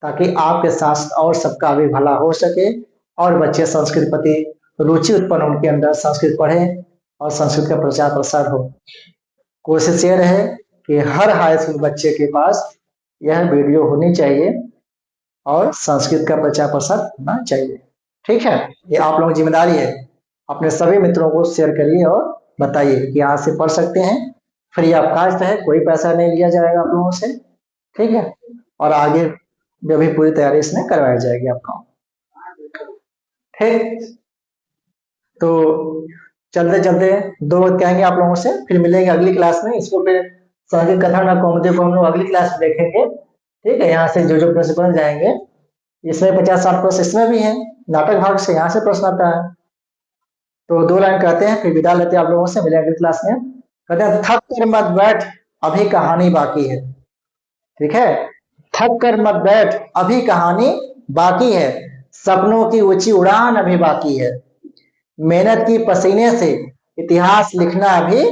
ताकि आपके साथ और सबका भी भला हो सके और बच्चे संस्कृत प्रति रुचि उत्पन्न उनके अंदर, संस्कृत पढ़े और संस्कृत का प्रचार प्रसार हो। कोशिश ये रहे कि हर हाई स्कूल बच्चे के पास यह वीडियो होनी चाहिए, और संस्कृत का प्रचार प्रसार होना चाहिए। ठीक है, ये आप लोगों की जिम्मेदारी है। अपने सभी मित्रों को शेयर करिए और बताइए कि यहाँ से पढ़ सकते हैं, फ्री ऑफ कास्ट है, कोई पैसा नहीं लिया जाएगा आप लोगों से। ठीक है, और आगे जो भी पूरी तैयारी इसमें करवाई जाएगी आपको। ठीक, तो चलते चलते दो बात कहेंगे आप लोगों से, फिर मिलेंगे अगली क्लास में। इसको फिर संगीत कथन और कौमुदी को हम लोग अगली क्लास में देखेंगे। ठीक है, यहाँ से जो जो प्रश्न बन जाएंगे, इसमें 50-60 प्रश्न इसमें भी है, नाटक भाग से यहाँ से प्रश्न आता है। तो 2 लाइन कहते हैं, फिर विदा लेते हैं आप लोगों से, मिलेंगे अगली क्लास में। कहते हैं, थक कर मत बैठ, अभी कहानी बाकी है। ठीक है, थक कर मत बैठ, अभी कहानी बाकी है, सपनों की ऊंची उड़ान अभी बाकी है, मेहनत की पसीने से इतिहास लिखना अभी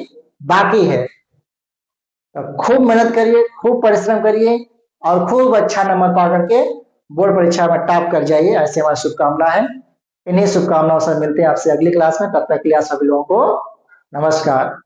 बाकी है। तो खूब मेहनत करिए, खूब परिश्रम करिए और खूब अच्छा नंबर पा करके बोर्ड परीक्षा में टॉप कर जाइए, ऐसे हमारी शुभकामना है। इन्हीं शुभकामनाओं से मिलते हैं आपसे अगली क्लास में। तब तक के लिए आप सभी लोगों को नमस्कार।